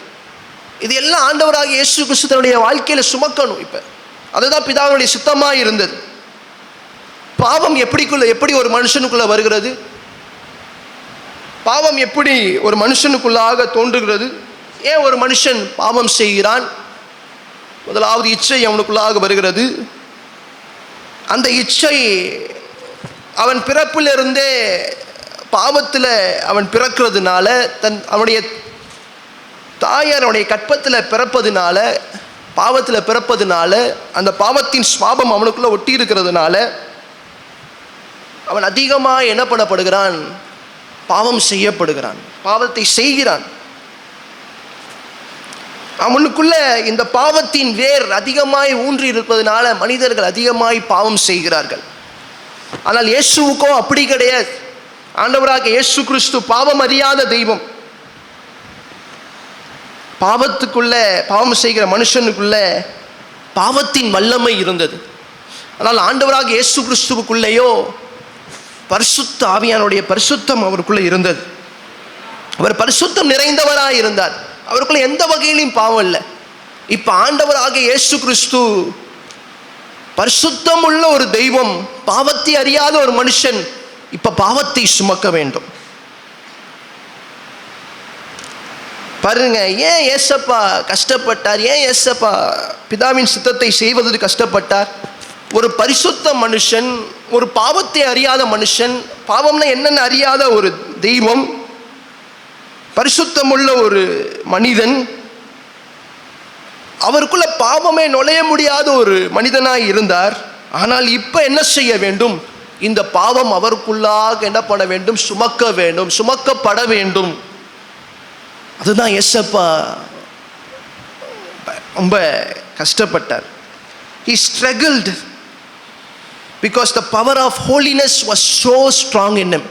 இது எல்லாம் ஆண்டவராக இயேசு கிறிஸ்து தன்னுடைய வாழ்க்கையில சுமக்கணும். இப்ப அதுதான் பிதாவுடைய சித்தமா இருந்தது. பாவம் எப்படி ஒரு மனுஷனுக்குள்ள வருகிறது? பாவம் எப்படி ஒரு மனுஷனுக்குள்ளாக தோன்றுகிறது? ஏன் ஒரு மனுஷன் பாவம் செய்கிறான்? முதலாவது இச்சை அவனுக்குள்ளாக வருகிறது. அந்த இச்சை அவன் பிறப்பிலிருந்தே பாவத்தில் அவன் பிறக்கிறதுனால, அவனுடைய தாயார் அவனுடைய கற்பத்தில் பிறப்பதுனால, பாவத்தில் பிறப்பதுனால, அந்த பாவத்தின் சுவாபம் அவனுக்குள்ள ஒட்டி இருக்கிறதுனால அவன் அதிகமாக என்ன பண்ணப்படுகிறான்? பாவம் செய்யப்படுகிறான், பாவத்தை செய்கிறான். அவனுக்குள்ள இந்த பாவத்தின் வேர் அதிகமாய் ஊன்றி இருப்பதனால மனிதர்கள் அதிகமாய் பாவம் செய்கிறார்கள். ஆனால் இயேசுவுக்கோ அப்படி கிடையாது. ஆண்டவராக இயேசு கிறிஸ்து பாவம் அறியாத தெய்வம். பாவம் செய்கிற மனுஷனுக்குள்ள பாவத்தின் வல்லமை இருந்தது. ஆனால் ஆண்டவராக இயேசு கிறிஸ்துவுக்குள்ளேயோ பரிசுத்த ஆவியானுடைய பரிசுத்தம் அவருக்குள்ள இருந்தது. அவர் பரிசுத்தம் நிறைந்தவராய் இருந்தார். அவருக்குள்ள எந்த வகையிலும் பாவம் இல்லை. இப்ப ஆண்டவராக இயேசு கிறிஸ்து பரிசுத்தம் உள்ள ஒரு தெய்வம், பாவத்தை அறியாத ஒரு மனுஷன் இப்ப பாவத்தை சுமக்க வேண்டும். பாருங்க, ஏன் ஏசப்பா கஷ்டப்பட்டார்? ஏன் ஏசப்பா பிதாவின் சித்தத்தை செய்வதற்கு கஷ்டப்பட்டார்? ஒரு பரிசுத்த மனுஷன், ஒரு பாவத்தை அறியாத மனுஷன், பாவம்னா என்னென்ன அறியாத ஒரு தெய்வம், பரிசுத்தமுள்ள ஒரு மனிதன், அவருக்குள்ள பாவமே நுழைய முடியாத ஒரு மனிதனாய் இருந்தார். ஆனால் இப்ப என்ன செய்ய வேண்டும்? இந்த பாவம் அவருக்குள்ளாக என்ன பண்ண வேண்டும்? சுமக்க வேண்டும், சுமக்கப்பட வேண்டும். அதுதான் ஏசப்பா ரொம்ப கஷ்டப்பட்டார். He struggled because the power of holiness was so strong in him.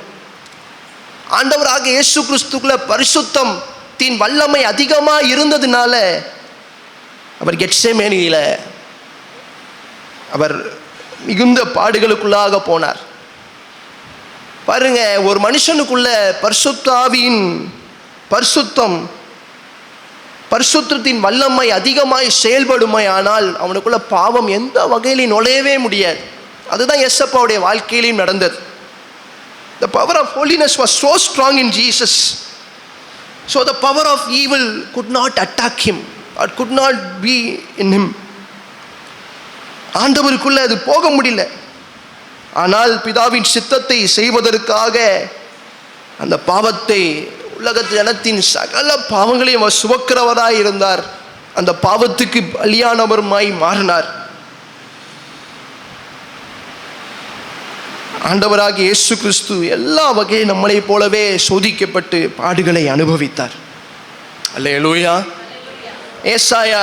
ஆண்டவராக இயேசு கிறிஸ்துக்குள்ள பரிசுத்தத்தின் வல்லமை அதிகமாக இருந்ததுனால அவர் கெத்செமேனியில அவர் மிகுந்த பாடுகளுக்குள்ளாக போனார். பாருங்க, ஒரு மனுஷனுக்குள்ள பரிசுத்தாவியின் பரிசுத்தத்தின் வல்லமை அதிகமாய் செயல்படுமை, ஆனால் அவனுக்குள்ள பாவம் எந்த வகையிலும் நுழையவே முடியாது. அதுதான் எசப்பாவுடைய வாழ்க்கையிலும் நடந்தது. The power of holiness was so strong in Jesus, so the power of evil could not attack him or could not be in him. ஆண்டவருக்குள்ள அது போக முடியல. ஆனால் பிதாவின் சித்தத்தை செய்வதற்காக அந்த பாவத்தை, உலகத்து ஜனத்தின் சகல பாவங்களையும் அவர் சுமக்கிறவராய் இருந்தார். அந்த பாவத்துக்கு பலியானவருமாய் மாறினார். ஆண்டவராகிய இயேசு கிறிஸ்து எல்லா வகையும் நம்மளை போலவே சோதிக்கப்பட்டு பாடுகளை அனுபவித்தார். அல்லேலூயா. ஏசாயா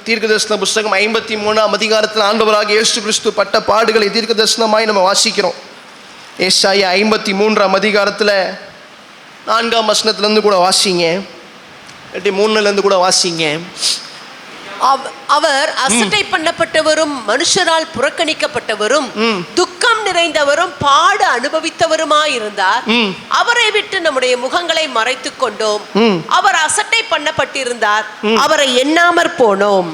தீர்க்கதரிசன புஸ்தகம் 53ஆம் அதிகாரத்தில் ஆண்டவராகிய இயேசு கிறிஸ்து பட்ட பாடுகளை தீர்க்கதரிசனமாய் நம்ம வாசிக்கிறோம். ஏசாயா 53ஆம் அதிகாரத்தில் 4ஆம் வசனத்திலிருந்து கூட வாசிங்க, 3லேருந்து கூட வாசிங்க. அவர் அசட்டை பண்ணப்பட்டவரும் மனுஷரால் புறக்கணிக்கப்பட்டவரும் துக்கம் நிறைந்தவரும் பாடு அனுபவித்தவருமாயிருந்தார். அவரை விட்டு நம்முடைய முகங்களை மறைத்துக் கொண்டோம். அவர் அசட்டை பண்ணப்பட்டிருந்தார், அவரை எண்ணாமற் போனோம்.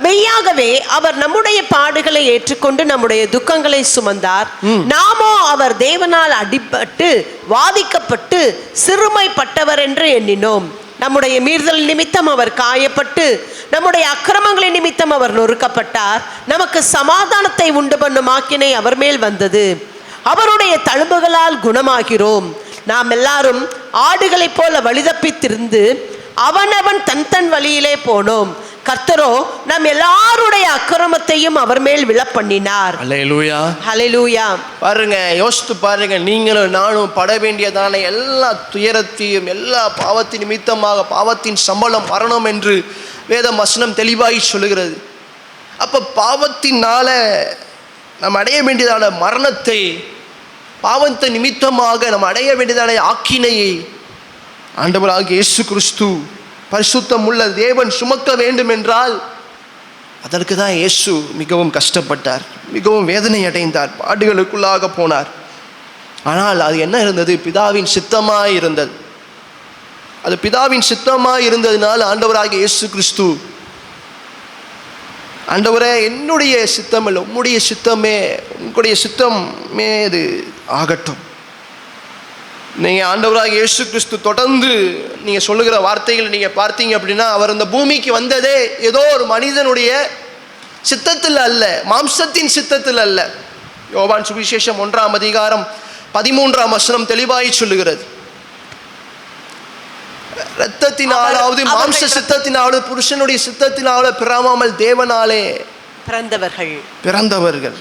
மெய்யாகவே அவர் நம்முடைய பாடுகளை ஏற்றுக்கொண்டு நம்முடைய துக்கங்களை சுமந்தார். நாமோ அவர் தேவனால் அடிபட்டு வாதிக்கப்பட்டு சிறுமைப்பட்டவர் என்று எண்ணினோம். நம்முடைய மீறுதல் நிமித்தம் அவர் காயப்பட்டு நம்முடைய அக்கிரமங்களின் நிமித்தம் அவர் நொறுக்கப்பட்டார். நமக்கு சமாதானத்தை உண்டு பண்ணும் ஆக்கினை அவர் மேல் வந்தது. அவருடைய தழும்புகளால் குணமாகிறோம். நாம் எல்லாரும் ஆடுகளைப் போல வழிதப்பித்திருந்து அவனவன் தன் தன் வழியிலே போனோம். கர்த்தரோ நம் எல்லாருடைய அக்கிரமத்தையும் அவர் மேல் விழப்பண்ணினார். அல்லேலூயா, அல்லேலூயா. பாருங்க, யோசித்து பாருங்க, நீங்களும் நானும் பட வேண்டியதான எல்லா துயரத்தையும், எல்லா பாவத்தின் நிமித்தமாக பாவத்தின் சம்பளம் மரணம் என்று வேத வசனம் தெளிவாய் சொல்லுகிறது. அப்ப பாவத்தினால நம்ம அடைய வேண்டியதான மரணத்தை, பாவத்தை நிமித்தமாக நம்ம அடைய வேண்டியதான ஆக்கினையை ஆண்டவராகிய இயேசு கிறிஸ்து பரிசுத்தம் உள்ள தேவன் சுமக்க வேண்டும் என்றால் அதற்கு தான் இயேசு மிகவும் கஷ்டப்பட்டார், மிகவும் வேதனை அடைந்தார், பாடுகளுக்குள்ளாக போனார். ஆனால் அது என்ன இருந்தது? பிதாவின் சித்தமாய் இருந்தது. அது பிதாவின் சித்தமாய் இருந்ததுனால் ஆண்டவராகிய இயேசு கிறிஸ்து, ஆண்டவரே என்னுடைய சித்தம் இல்லை, உம்முடைய சித்தமே, உங்களுடைய சித்தமே இது ஆகட்டும். நீங்கள் ஆண்டவராகிய இயேசு கிறிஸ்து தொடர்ந்து நீங்கள் சொல்லுகிற வார்த்தைகளை நீங்கள் பார்த்தீங்க அப்படின்னா, அவர் இந்த பூமிக்கு வந்ததே ஏதோ ஒரு மனிதனுடைய சித்தத்தில் அல்ல, மாம்சத்தின் சித்தத்தில் அல்ல. யோவான் சுவிசேஷம் 1ஆம் அதிகாரம் 13ஆம் வசனம் தெளிவாய் சொல்லுகிறது. இரத்தத்தினாலாவது மாம்ச சித்தத்தினாவது புருஷனுடைய சித்தத்தினாவது பிறவாமல் தேவனாலே பிறந்தவர்கள்.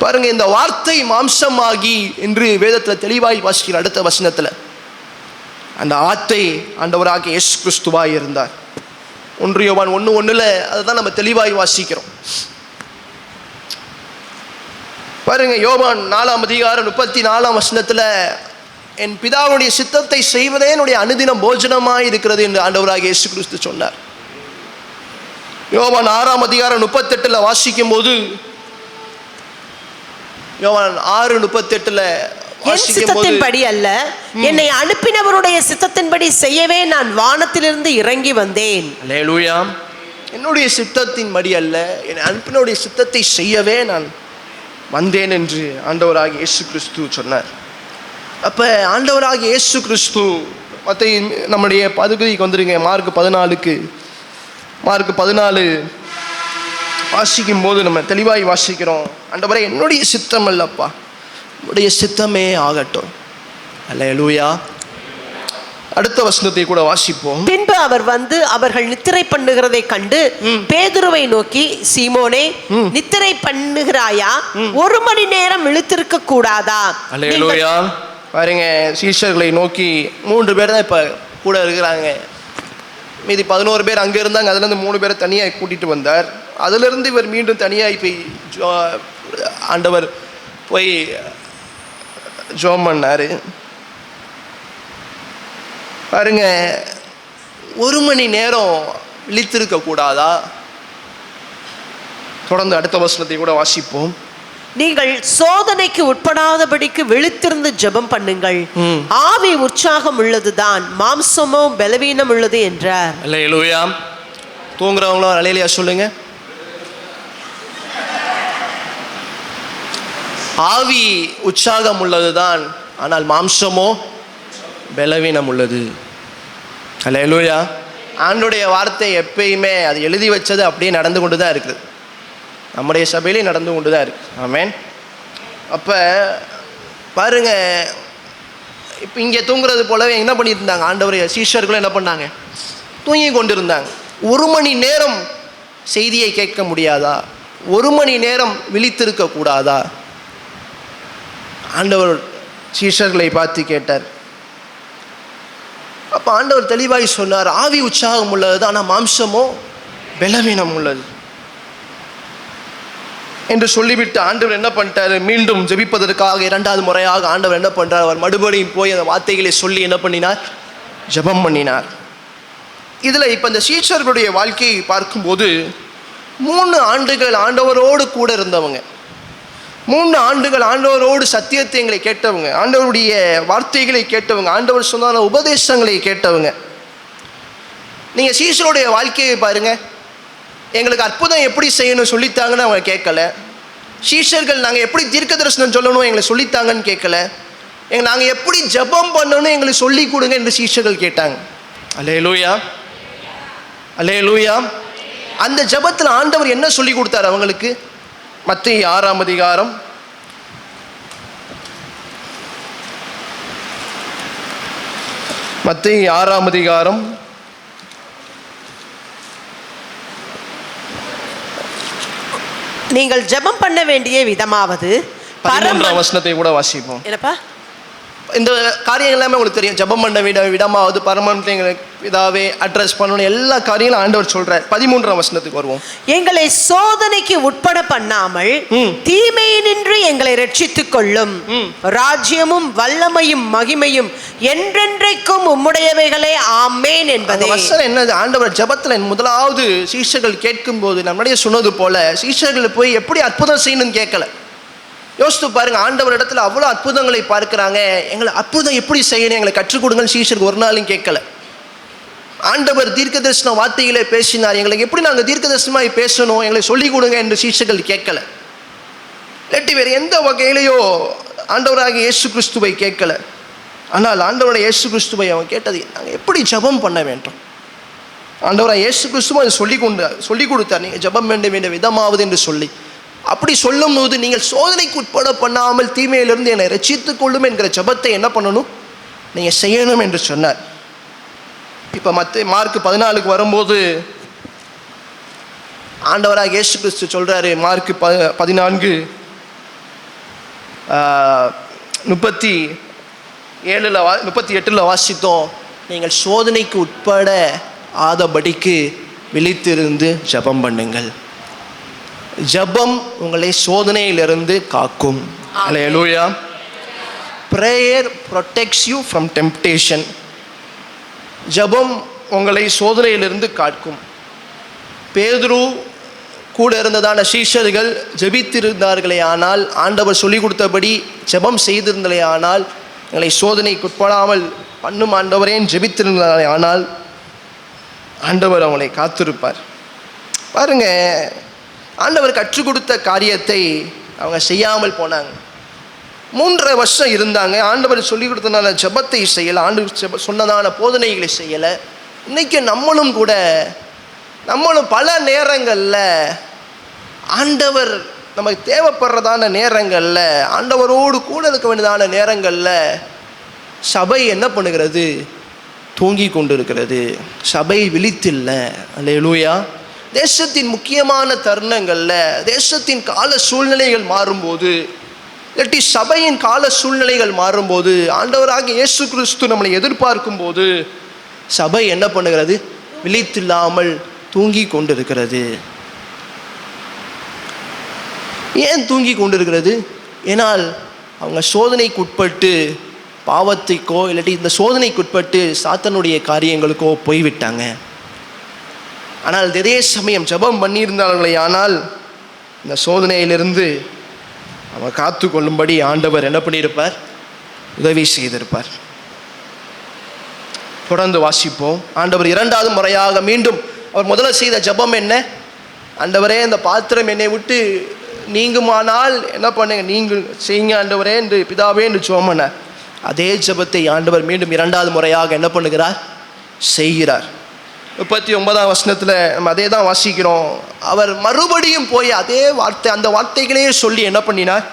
பாருங்க, இந்த வார்த்தை மாம்சமாகி என்று வேதத்தில் தெளிவாய் வாசிக்கிற அடுத்த வசனத்தில் அந்த வார்த்தை ஆண்டவராகிய இயேசு கிறிஸ்துவாய் இருந்தார். 1 யோவான் 1:1 அதுதான் நம்ம தெளிவாய் வாசிக்கிறோம். பாருங்க, யோவான் 4:34 என் பிதாவுடைய சித்தத்தை செய்வதே என்னுடைய அனுதின போஜனமாய் இருக்கிறது என்று ஆண்டவராகிய இயேசு கிறிஸ்து சொன்னார். யோவான் 6:38 வாசிக்கும் போது, யோவான் 6:38 என் சித்தத்தின்படி அல்ல, என்னை அனுப்பினவருடைய சித்தத்தின்படி செய்யவே நான் வானத்திலிருந்து இறங்கி வந்தேன். அல்லேலூயா. என்னுடைய சித்தத்தின்படி அல்ல, என்னை அனுப்பினவருடைய சித்தத்தை செய்யவே நான் வந்தேன் என்று ஆண்டவராகிய இயேசு கிறிஸ்து சொன்னார். அப்ப ஆண்டவராகிய இயேசு கிறிஸ்து நம்முடைய பகுதிக்கு வந்துருங்க. மார்க் 14 வாசிக்கும் போது நம்ம தெளிவாய் வாசிக்கிறோம். ஆண்டவரே, என்னுடைய சித்தம் அல்லப்பா, உடைய சித்தமே ஆகட்டும். அல்லேலூயா. அடுத்த வசனத்தை கூட வாசிப்போம். பின்பு அவர் வந்து அவர்கள் நித்திரை பண்ணுகிறதை கண்டு பேதுருவை நோக்கி, சீமோனே, நித்திரை பண்ணுகிறாயா? 1 மணி நேரம் இழுத்திருக்க கூடாதா? அல்லேலூயா. பாருங்க, சீஷர்களை நோக்கி 3 பேர் தான் இப்ப கூட இருக்கிறாங்க. மீதி 11 பேர் அங்கே இருந்தாங்க. அதுலேருந்து 3 பேரை தனியாக கூட்டிகிட்டு வந்தார். அதிலிருந்து இவர் மீண்டும் தனியாக போய் ஆண்டவர் போய் ஜோம் பண்ணார். பாருங்க, 1 மணி நேரம் இழுத்திருக்க கூடாதா? தொடர்ந்து அடுத்த வசனத்தை கூட வாசிப்போம். நீங்கள் சோதனைக்கு உட்படாதபடிக்கு விழித்திருந்து ஜெபம் பண்ணுங்கள். ஆவி உற்சாகம் உள்ளதுதான், மாம்சமோ பலவீனம் உள்ளது என்றார். அல்லேலூயா. தூங்குறவங்களும் அல்லேலூயா சொல்லுங்க. ஆவி உற்சாகம் உள்ளதுதான், ஆனால் மாம்சமோ பலவீனம் உள்ளது. அல்லேலூயா. ஆண்டுடைய வார்த்தை எப்பயுமே அது எழுதி வச்சது அப்படியே நடந்து கொண்டு தான் இருக்குது. நம்முடைய சபையிலே நடந்து கொண்டு தான் இருக்கு. ஆமென். அப்போ பாருங்க, இப்போ இங்கே தூங்குறது போலவே என்ன பண்ணிட்டு இருந்தாங்க ஆண்டவர் சீஷர்களும் என்ன பண்ணாங்க? தூங்கி கொண்டு இருந்தாங்க. 1 மணி நேரம் செய்தியை கேட்க முடியாதா? 1 மணி நேரம் விழித்திருக்க கூடாதா? ஆண்டவர் சீஷர்களை பார்த்து கேட்டார். அப்போ ஆண்டவர் தெளிவாய் சொன்னார், ஆவி உற்சாகம் உள்ளது, ஆனால் மாம்சமோ பலவீனம் உள்ளது என்று சொல்லிவிட்டு ஆண்டவர் என்ன பண்ணிட்டார்? மீண்டும் ஜெபிப்பதற்காக 2வது முறையாக ஆண்டவர் என்ன பண்ணுறார்? அவர் மறுபடியும் போய் அந்த வார்த்தைகளை சொல்லி என்ன பண்ணினார்? ஜெபம் பண்ணினார். இதில் இப்போ இந்த சீஷர்களுடைய வாழ்க்கையை பார்க்கும்போது 3 ஆண்டுகள் ஆண்டவரோடு கூட இருந்தவங்க, 3 ஆண்டுகள் ஆண்டவரோடு சத்தியத்தை கேட்டவங்க, ஆண்டவருடைய வார்த்தைகளை கேட்டவங்க, ஆண்டவர் சொன்ன உபதேசங்களை கேட்டவங்க. நீங்கள் சீஷருடைய வாழ்க்கையை பாருங்க. எங்களுக்கு அற்புதம் எப்படி செய்யணும் சொல்லித்தாங்கன்னு அவங்க கேட்கல. சீஷர்கள் நாங்கள் எப்படி தீர்க்க தரிசனம் சொல்லணும் எங்களை சொல்லித்தாங்கன்னு கேட்கல. நாங்கள் எப்படி ஜெபம் பண்ணணும் எங்களுக்கு சொல்லி கொடுங்க என்று சீஷர்கள் கேட்டாங்க. அல்லேலூயா, அல்லேலூயா. அந்த ஜெபத்தில் ஆண்டவர் என்ன சொல்லி கொடுத்தார் அவங்களுக்கு? மத்தேயு 6ஆம் அதிகாரம் நீங்கள் ஜெபம் பண்ண வேண்டிய விதமாவது 13ஆம் வசனத்தை கூட வாசிப்போம். என்னப்பா? இந்த காரியங்கள் எல்லாமே உங்களுக்கு தெரியும். ஜெபம் பண்ண விடமாவது பரமத்தை இதாவே அட்ரஸ் பண்ணணும், எல்லா காரியங்களும் ஆண்டவர் சொல்றார். 13ஆம் வசனத்துக்கு வருவோம். எங்களை சோதனைக்கு உட்பட பண்ணாமல் தீமையினின்று எங்களை ரட்சித்துக் கொள்ளும். ராஜ்யமும் வல்லமையும் மகிமையும் என்றென்றைக்கும் உம்முடையவைகளே, ஆமென் என்பதே. வசனம் என்னது? ஆண்டவர் ஜெபத்துல முதலாவது சீஷர்கள் கேட்கும் போது நம்முடைய சொன்னது போல சீஷர்கள் போய் எப்படி அற்புதம் செய்யணும்னு கேட்கல. யோசித்து பாருங்க, ஆண்டவர் இடத்துல அவ்வளோ அற்புதங்களை பார்க்குறாங்க. எங்களை அற்புதம் எப்படி செய்யணும் எங்களை கற்றுக் கொடுங்கன்னு சீஷருக்கு ஒரு நாளும் கேட்கல. ஆண்டவர் தீர்க்க தரிசன வார்த்தைகளை பேசினார். எங்களுக்கு எப்படி நாங்கள் தீர்க்க தரிசனமாய் பேசணும் எங்களை சொல்லிக் கொடுங்க என்று சீஷர்கள் கேட்கல. இல்லாட்டி வேறு எந்த வகையிலையோ ஆண்டவராகிய இயேசு கிறிஸ்துவை கேட்கல. ஆனால் ஆண்டவராக இயேசு கிறிஸ்துவை அவன் கேட்டது, நாங்கள் எப்படி ஜெபம் பண்ண வேண்டும். ஆண்டவராக இயேசு கிறிஸ்துவை அதை சொல்லி கொடுத்தார். நீங்கள் ஜெபம் வேண்ட வேண்டிய விதமாவது என்று சொல்லி, அப்படி சொல்லும் போது நீங்கள் சோதனைக்கு உட்பட பண்ணாமல் தீமையிலிருந்து என்னை ரட்சித்துக் கொள்ளும் என்கிற ஜெபத்தை என்ன பண்ணணும்? நீங்கள் செய்யணும் என்று சொன்னார். இப்போ மார்க் 14க்கு வரும்போது ஆண்டவராக இயேசு கிறிஸ்து சொல்கிறாரு. மார்க் 14:38 வாசித்தோம். நீங்கள் சோதனைக்கு உட்பட ஆதபடிக்கு விழித்திருந்து ஜெபம் பண்ணுங்கள். ஜெபம் உங்களை சோதனையிலிருந்து காக்கும். அல்லேலூயா. Prayer protects you from temptation. ஜெபம் உங்களை சோதனையிலிருந்து காக்கும். பேதுரு கூட இருந்ததான சீஷர்கள் ஜெபித்திருந்தார்களே ஆனால், ஆண்டவர் சொல்லிக் கொடுத்தபடி ஜெபம் செய்திருந்தாலே ஆனால், எங்களை சோதனைக்கு உட்படாமல் பண்ணும் ஆண்டவரேன் ஜெபித்திருந்தாலே ஆனால் ஆண்டவர் அவங்களை காத்திருப்பார். பாருங்க, ஆண்டவர் கற்றுக் கொடுத்த காரியத்தை அவங்க செய்யாமல் போனாங்க. 3.5 வருஷம் இருந்தாங்க. ஆண்டவர் சொல்லிக் கொடுத்தனால ஜெபத்தை செய்யலை, ஆண்டவர் சொன்னதான போதனைகளை செய்யலை. இன்றைக்கி நம்மளும் பல நேரங்களில் ஆண்டவர் நமக்கு தேவைப்படுறதான நேரங்களில், ஆண்டவரோடு கூட இருக்க வேண்டியதான நேரங்களில் சபை என்ன பண்ணுகிறது? தூங்கி கொண்டு இருக்கிறது. சபை விழித்தில்லை. அல்லேலூயா. தேசத்தின் முக்கியமான தருணங்களில், தேசத்தின் கால சூழ்நிலைகள் மாறும்போது, இல்லாட்டி சபையின் கால சூழ்நிலைகள் மாறும்போது, ஆண்டவராகிய இயேசு கிறிஸ்து நம்மளை எதிர்பார்க்கும் போது சபை என்ன பண்ணுகிறது? விழித்தில்லாமல் தூங்கி கொண்டிருக்கிறது. ஏன் தூங்கி கொண்டிருக்கிறது? ஏனால் அவங்க சோதனைக்கு உட்பட்டு பாவத்தைக்கோ இல்லாட்டி இந்த சோதனைக்கு உட்பட்டு சாத்தனுடைய காரியங்களுக்கோ போய்விட்டாங்க. ஆனால் இதே சமயம் ஜெபம் பண்ணியிருந்தார்களே ஆனால் இந்த சோதனையிலிருந்து அவங்க காத்து கொள்ளும்படி ஆண்டவர் என்ன பண்ணியிருப்பார்? உதவி செய்திருப்பார். தொடர்ந்து வாசிப்போம். ஆண்டவர் 2வது முறையாக மீண்டும் அவர் முதல்ல செய்த ஜெபம் என்ன? ஆண்டவரே, இந்த பாத்திரம் என்னை விட்டு நீங்குமானால் என்ன பண்ணுங்க, நீங்கள் செய்யுங்க ஆண்டவரே என்று பிதாவே என்று ஜெபம் பண்ணார். அதே ஜெபத்தை ஆண்டவர் மீண்டும் 2வது முறையாக என்ன பண்ணுகிறார்? செய்கிறார். 39ஆம் வசனத்தில் நம்ம அதே தான் வாசிக்கிறோம். அவர் மறுபடியும் போய் அதே வார்த்தை, அந்த வார்த்தைகளையே சொல்லி என்ன பண்ணினார்?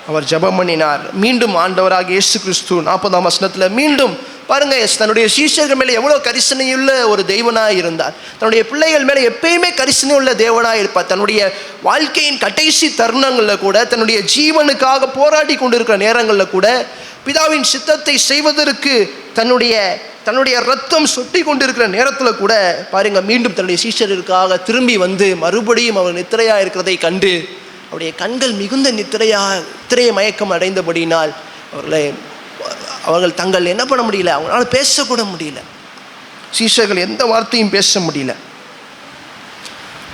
அவர் ஜெபம் பண்ணினார். மீண்டும் ஆண்டவராக இயேசு கிறிஸ்து 40ஆம் வசனத்தில் மீண்டும் பாருங்க, தன்னுடைய சீஷர்கள் மேலே எவ்வளோ கரிசனையுள்ள ஒரு தெய்வனாக இருந்தார். தன்னுடைய பிள்ளைகள் மேலே எப்பயுமே கரிசனை உள்ள தேவனாக இருப்பார். தன்னுடைய வாழ்க்கையின் கடைசி தருணங்களில் கூட, தன்னுடைய ஜீவனுக்காக போராடி கொண்டிருக்கிற நேரங்களில் கூட, பிதாவின் சித்தத்தை செய்வதற்கு தன்னுடைய ரத்தம் சொட்டி கொண்டிருக்கிற நேரத்தில் கூட பாருங்க, மீண்டும் தன்னுடைய சீஷர்களுக்காக திரும்பி வந்து மறுபடியும் அவர் நித்திரையாக இருக்கிறதை கண்டு அவருடைய கண்கள் மிகுந்த நித்திரையை மயக்கம் அடைந்தபடினால் அவர்கள் தங்கள் என்ன பண்ண முடியல, அவங்களால பேசக்கூட முடியல. சீஷர்கள் எந்த வார்த்தையும் பேச முடியல.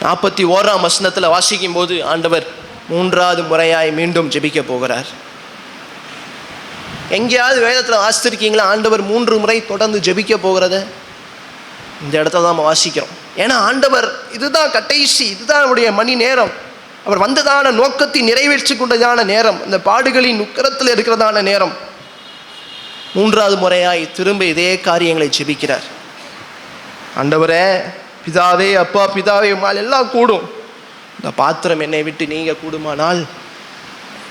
41ஆம் வசனத்தில் வாசிக்கும் போது ஆண்டவர் 3வது முறையாய் மீண்டும் ஜெபிக்க போகிறார். எங்கேயாவது வேதத்தில் வாசித்திருக்கீங்களா ஆண்டவர் 3 முறை தொடர்ந்து ஜெபிக்க போகிறத? இந்த இடத்துல தான் நம்ம வாசிக்கிறோம். ஏன்னா ஆண்டவர் இதுதான் கடைசி, இதுதான் அவருடைய மணி நேரம். அவர் வந்ததான நோக்கத்தை நிறைவேற்றி கொண்டதான நேரம், இந்த பாடுகளின் உக்கரத்தில் இருக்கிறதான நேரம். 3வது முறையாய் திரும்ப இதே காரியங்களை ஜெபிக்கிறார். ஆண்டவரே, பிதாவே, அப்பா பிதாவே, உம்மால் எல்லாம் கூடும், இந்த பாத்திரம் என்னை விட்டு நீங்க கூடுமானால்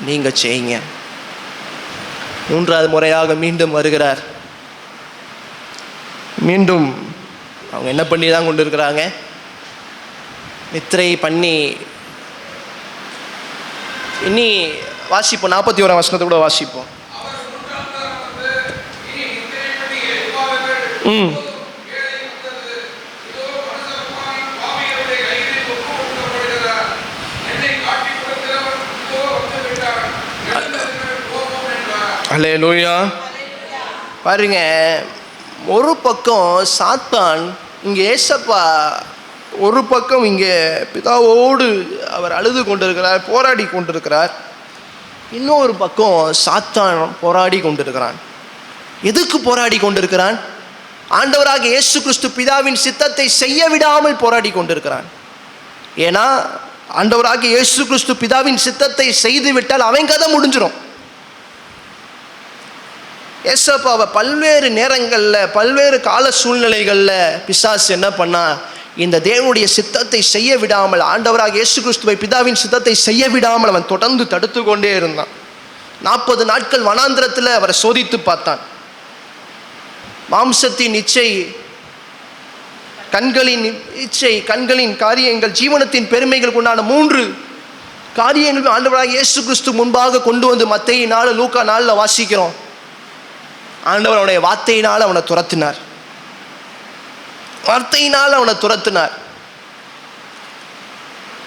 நீங்க செய்யுங்க. 3வது முறையாக மீண்டும் வருகிறார். மீண்டும் அவங்க என்ன பண்ணி தான் கொண்டு இருக்கிறாங்க? நித்திரை பண்ணி. இனி வாசிப்போம், 41ஆம் வசனத்தை கூட வாசிப்போம். அல்லேலூயா. பாருங்க, ஒரு பக்கம் சாத்தான் இங்கே ஏசப்பா, ஒரு பக்கம் இங்கே பிதாவோடு அவர் அழுது கொண்டிருக்கிறார், போராடி கொண்டிருக்கிறார். இன்னொரு பக்கம் சாத்தான் போராடி கொண்டிருக்கிறான். எதுக்கு போராடி கொண்டிருக்கிறான்? ஆண்டவராக இயேசு கிறிஸ்து பிதாவின் சித்தத்தை செய்ய விடாமல் போராடி கொண்டிருக்கிறான். ஏன்னா ஆண்டவராக இயேசு கிறிஸ்து பிதாவின் சித்தத்தை செய்து விட்டால் அவன் கதை முடிஞ்சிடும். ஏசப்பாவை பல்வேறு நேரங்களில், பல்வேறு கால சூழ்நிலைகளில் பிசாசு என்ன பண்ணா, இந்த தேவனுடைய சித்தத்தை செய்ய விடாமல், ஆண்டவராக இயேசு கிறிஸ்துவை பிதாவின் சித்தத்தை செய்ய விடாமல் அவன் தொடர்ந்து தடுத்து கொண்டே இருந்தான். 40 நாட்கள் வனாந்திரத்தில் அவரை சோதித்து பார்த்தான். மாம்சத்தின் இச்சை, கண்களின் இச்சை, கண்களின் காரியங்கள், ஜீவனத்தின் பெருமைகள் கொண்டான 3 காரியங்கள் ஆண்டவராக இயேசு கிறிஸ்து முன்பாக கொண்டு வந்து மத்தேயு 4, லூக்கா 4 வாசிக்கிறோம். ஆண்டவர் அவனுடைய வார்த்தையினால் அவனை துரத்தினார். வார்த்தையினால் அவனை துரத்தினார்.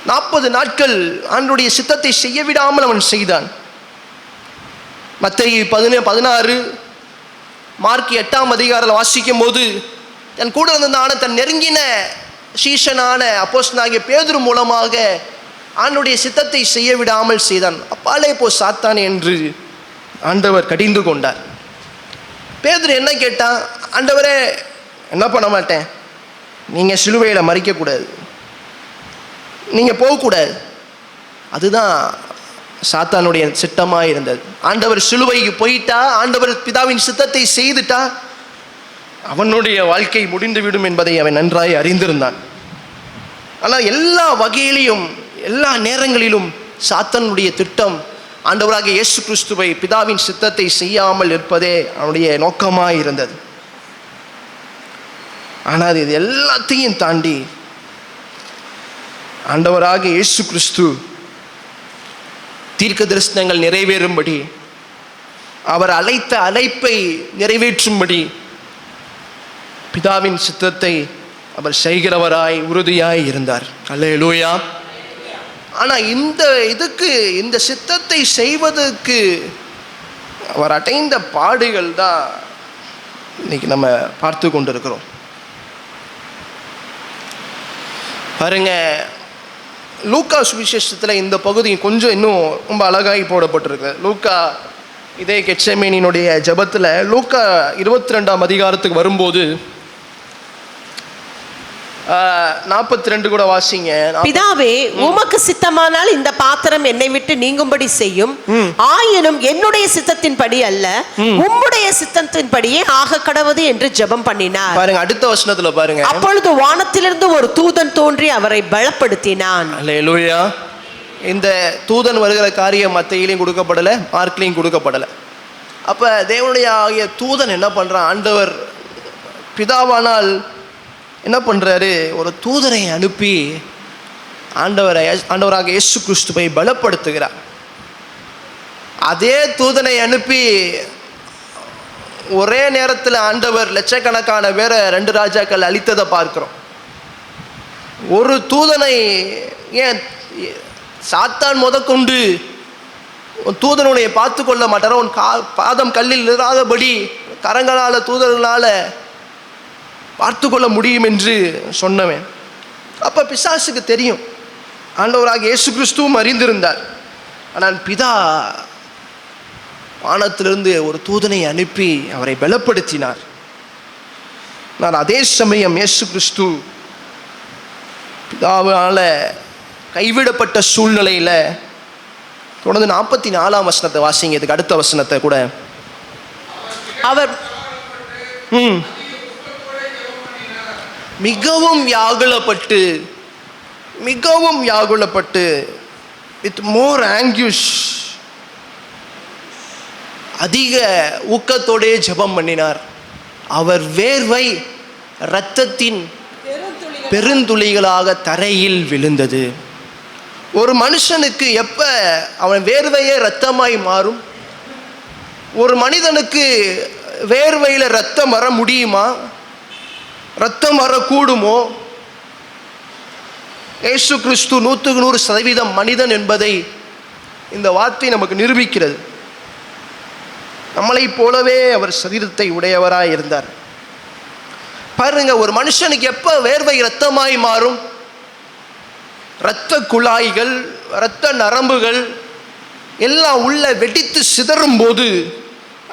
40 நாட்கள் ஆண்டவருடைய சித்தத்தை செய்ய விடாமல் அவன் செய்தான். மத்தேயு 16, மார்க் 8ஆம் அதிகாரத்தில் வாசிக்கும் போது தன் கூட இருந்ததான தன் நெருங்கின சீஷனான அப்போஸ்தலனாகிய பேதுரு மூலமாக ஆண்டவருடைய சித்தத்தை செய்ய விடாமல் செய்தான். அப்பாலே போ சாத்தானே என்று ஆண்டவர் கடிந்து கொண்டார். பேதுரு என்ன கேட்டான்? ஆண்டவரே, என்ன பண்ண மாட்டேன், நீங்கள் சிலுவையில் மறிக்கக்கூடாது, நீங்கள் போகக்கூடாது. அதுதான் சாத்தானுடைய சித்தமாக இருந்தது. ஆண்டவர் சிலுவைக்கு போயிட்டா, ஆண்டவர் பிதாவின் சித்தத்தை செய்துட்டா அவனுடைய வாழ்க்கை முடிந்துவிடும் என்பதை அவன் நன்றாய் அறிந்திருந்தான். ஆனால் எல்லா வகையிலையும் எல்லா நேரங்களிலும் சாத்தானுடைய திட்டம் ஆண்டவராகிய இயேசு கிறிஸ்துவை பிதாவின் சித்தத்தை செய்யாமல் இருப்பதே அவனுடைய நோக்கமாக இருந்தது. ஆனால் இது எல்லாத்தையும் தாண்டி ஆண்டவராகிய இயேசு கிறிஸ்து தீர்க்க தரிசனங்கள் நிறைவேறும்படி, அவர் அழைத்த அழைப்பை நிறைவேற்றும்படி பிதாவின் சித்தத்தை அவர் செய்கிறவராய் உறுதியாய் இருந்தார். அல்லேலூயா. ஆனால் இந்த சித்தத்தை செய்வதற்கு அவர் அடைந்த பாடுகள் தான் இன்னைக்கு நம்ம பார்த்து கொண்டிருக்கிறோம். பாருங்க, லூக்கா சுவிசேஷத்தில் இந்த பகுதி கொஞ்சம் இன்னும் ரொம்ப அழகாய் போடப்பட்டிருக்கு. லூக்கா இதே கெத்செமேனியினுடைய ஜெபத்தில் லூக்கா 22ஆம் அதிகாரத்துக்கு வரும்போது 42 கூட வாசிங்க. பிதாவே, உமக்கு சித்தமானால் இந்த பாத்திரம் என்னை விட்டு நீங்கும்படி செய்யும், ஆயினும் என்னுடைய சித்தத்தின்படி அல்ல, உம்முடைய சித்தத்தின்படியே ஆக கடவது என்று ஜெபம் பண்ணினார். பாருங்க, அடுத்த வசனத்துல பாருங்க. அப்பொழுது வானத்திலிருந்து ஒரு தூதன் தோன்றி அவரை பலப்படுத்தினான். அல்லேலூயா. இந்த தூதன் வருகிற காரியம் மத்தேயுலையும் கொடுக்கப்படலை, மார்க்லையும் கொடுக்கப்படலை. அப்ப தேவனுடைய ஆகிய தூதன் என்ன பண்றான்? ஆண்டவர் பிதாவானால் என்ன பண்ணுறாரு? ஒரு தூதரை அனுப்பி ஆண்டவராக இயேசு கிறிஸ்துவை பலப்படுத்துகிறார். அதே தூதனை அனுப்பி ஒரே நேரத்தில் ஆண்டவர் லட்சக்கணக்கான பேரை 2 ராஜாக்கள் அழித்ததை பார்க்கிறோம். ஒரு தூதனை ஏன் சாத்தான் முதற்கொண்டு தூதனுடைய பார்த்து கொள்ள மாட்டாரோ, உன் பாதம் கல்லில் இராதபடி கரங்களால் தூதர்களால் பார்த்து கொள்ள முடியும் என்று சொன்னவன். அப்போ பிசாசுக்கு தெரியும், ஆண்டவராக இயேசு கிறிஸ்துவும் அறிந்திருந்தார். ஆனால் பிதா வானத்திலிருந்து ஒரு தூதனை அனுப்பி அவரை பலப்படுத்தினார். நான் அதே சமயம் இயேசு கிறிஸ்து பிதாவால் கைவிடப்பட்ட சூழ்நிலையில் தொடர்ந்து 44ஆம் வசனத்தை வாசிங்க. இதுக்கு அடுத்த வசனத்தை கூட அவர் மிகவும் வியாகுலப்பட்டு வித் மோர் ஆங்கியூஷ், அதிக ஊக்கத்தோடே ஜெபம் பண்ணினார். அவர் வேர்வை இரத்தத்தின் பெருந்துளிகளாக தரையில் விழுந்தது. ஒரு மனுஷனுக்கு எப்ப அவன் வேர்வையே இரத்தமாய் மாறும்? ஒரு மனிதனுக்கு வேர்வையில் இரத்தம் வர முடியுமா? இரத்தம் வரக்கூடுமோ? இயேசு கிறிஸ்து 100% மனிதன் என்பதை இந்த வார்த்தை நமக்கு நிரூபிக்கிறது. நம்மளைப் போலவே அவர் சரீரத்தை உடையவராய் இருந்தார். பாருங்க, ஒரு மனுஷனுக்கு எப்போ வேர்வை இரத்தமாய் மாறும்? இரத்த குழாய்கள், இரத்த நரம்புகள் எல்லாம் உள்ள வெடித்து சிதறும் போது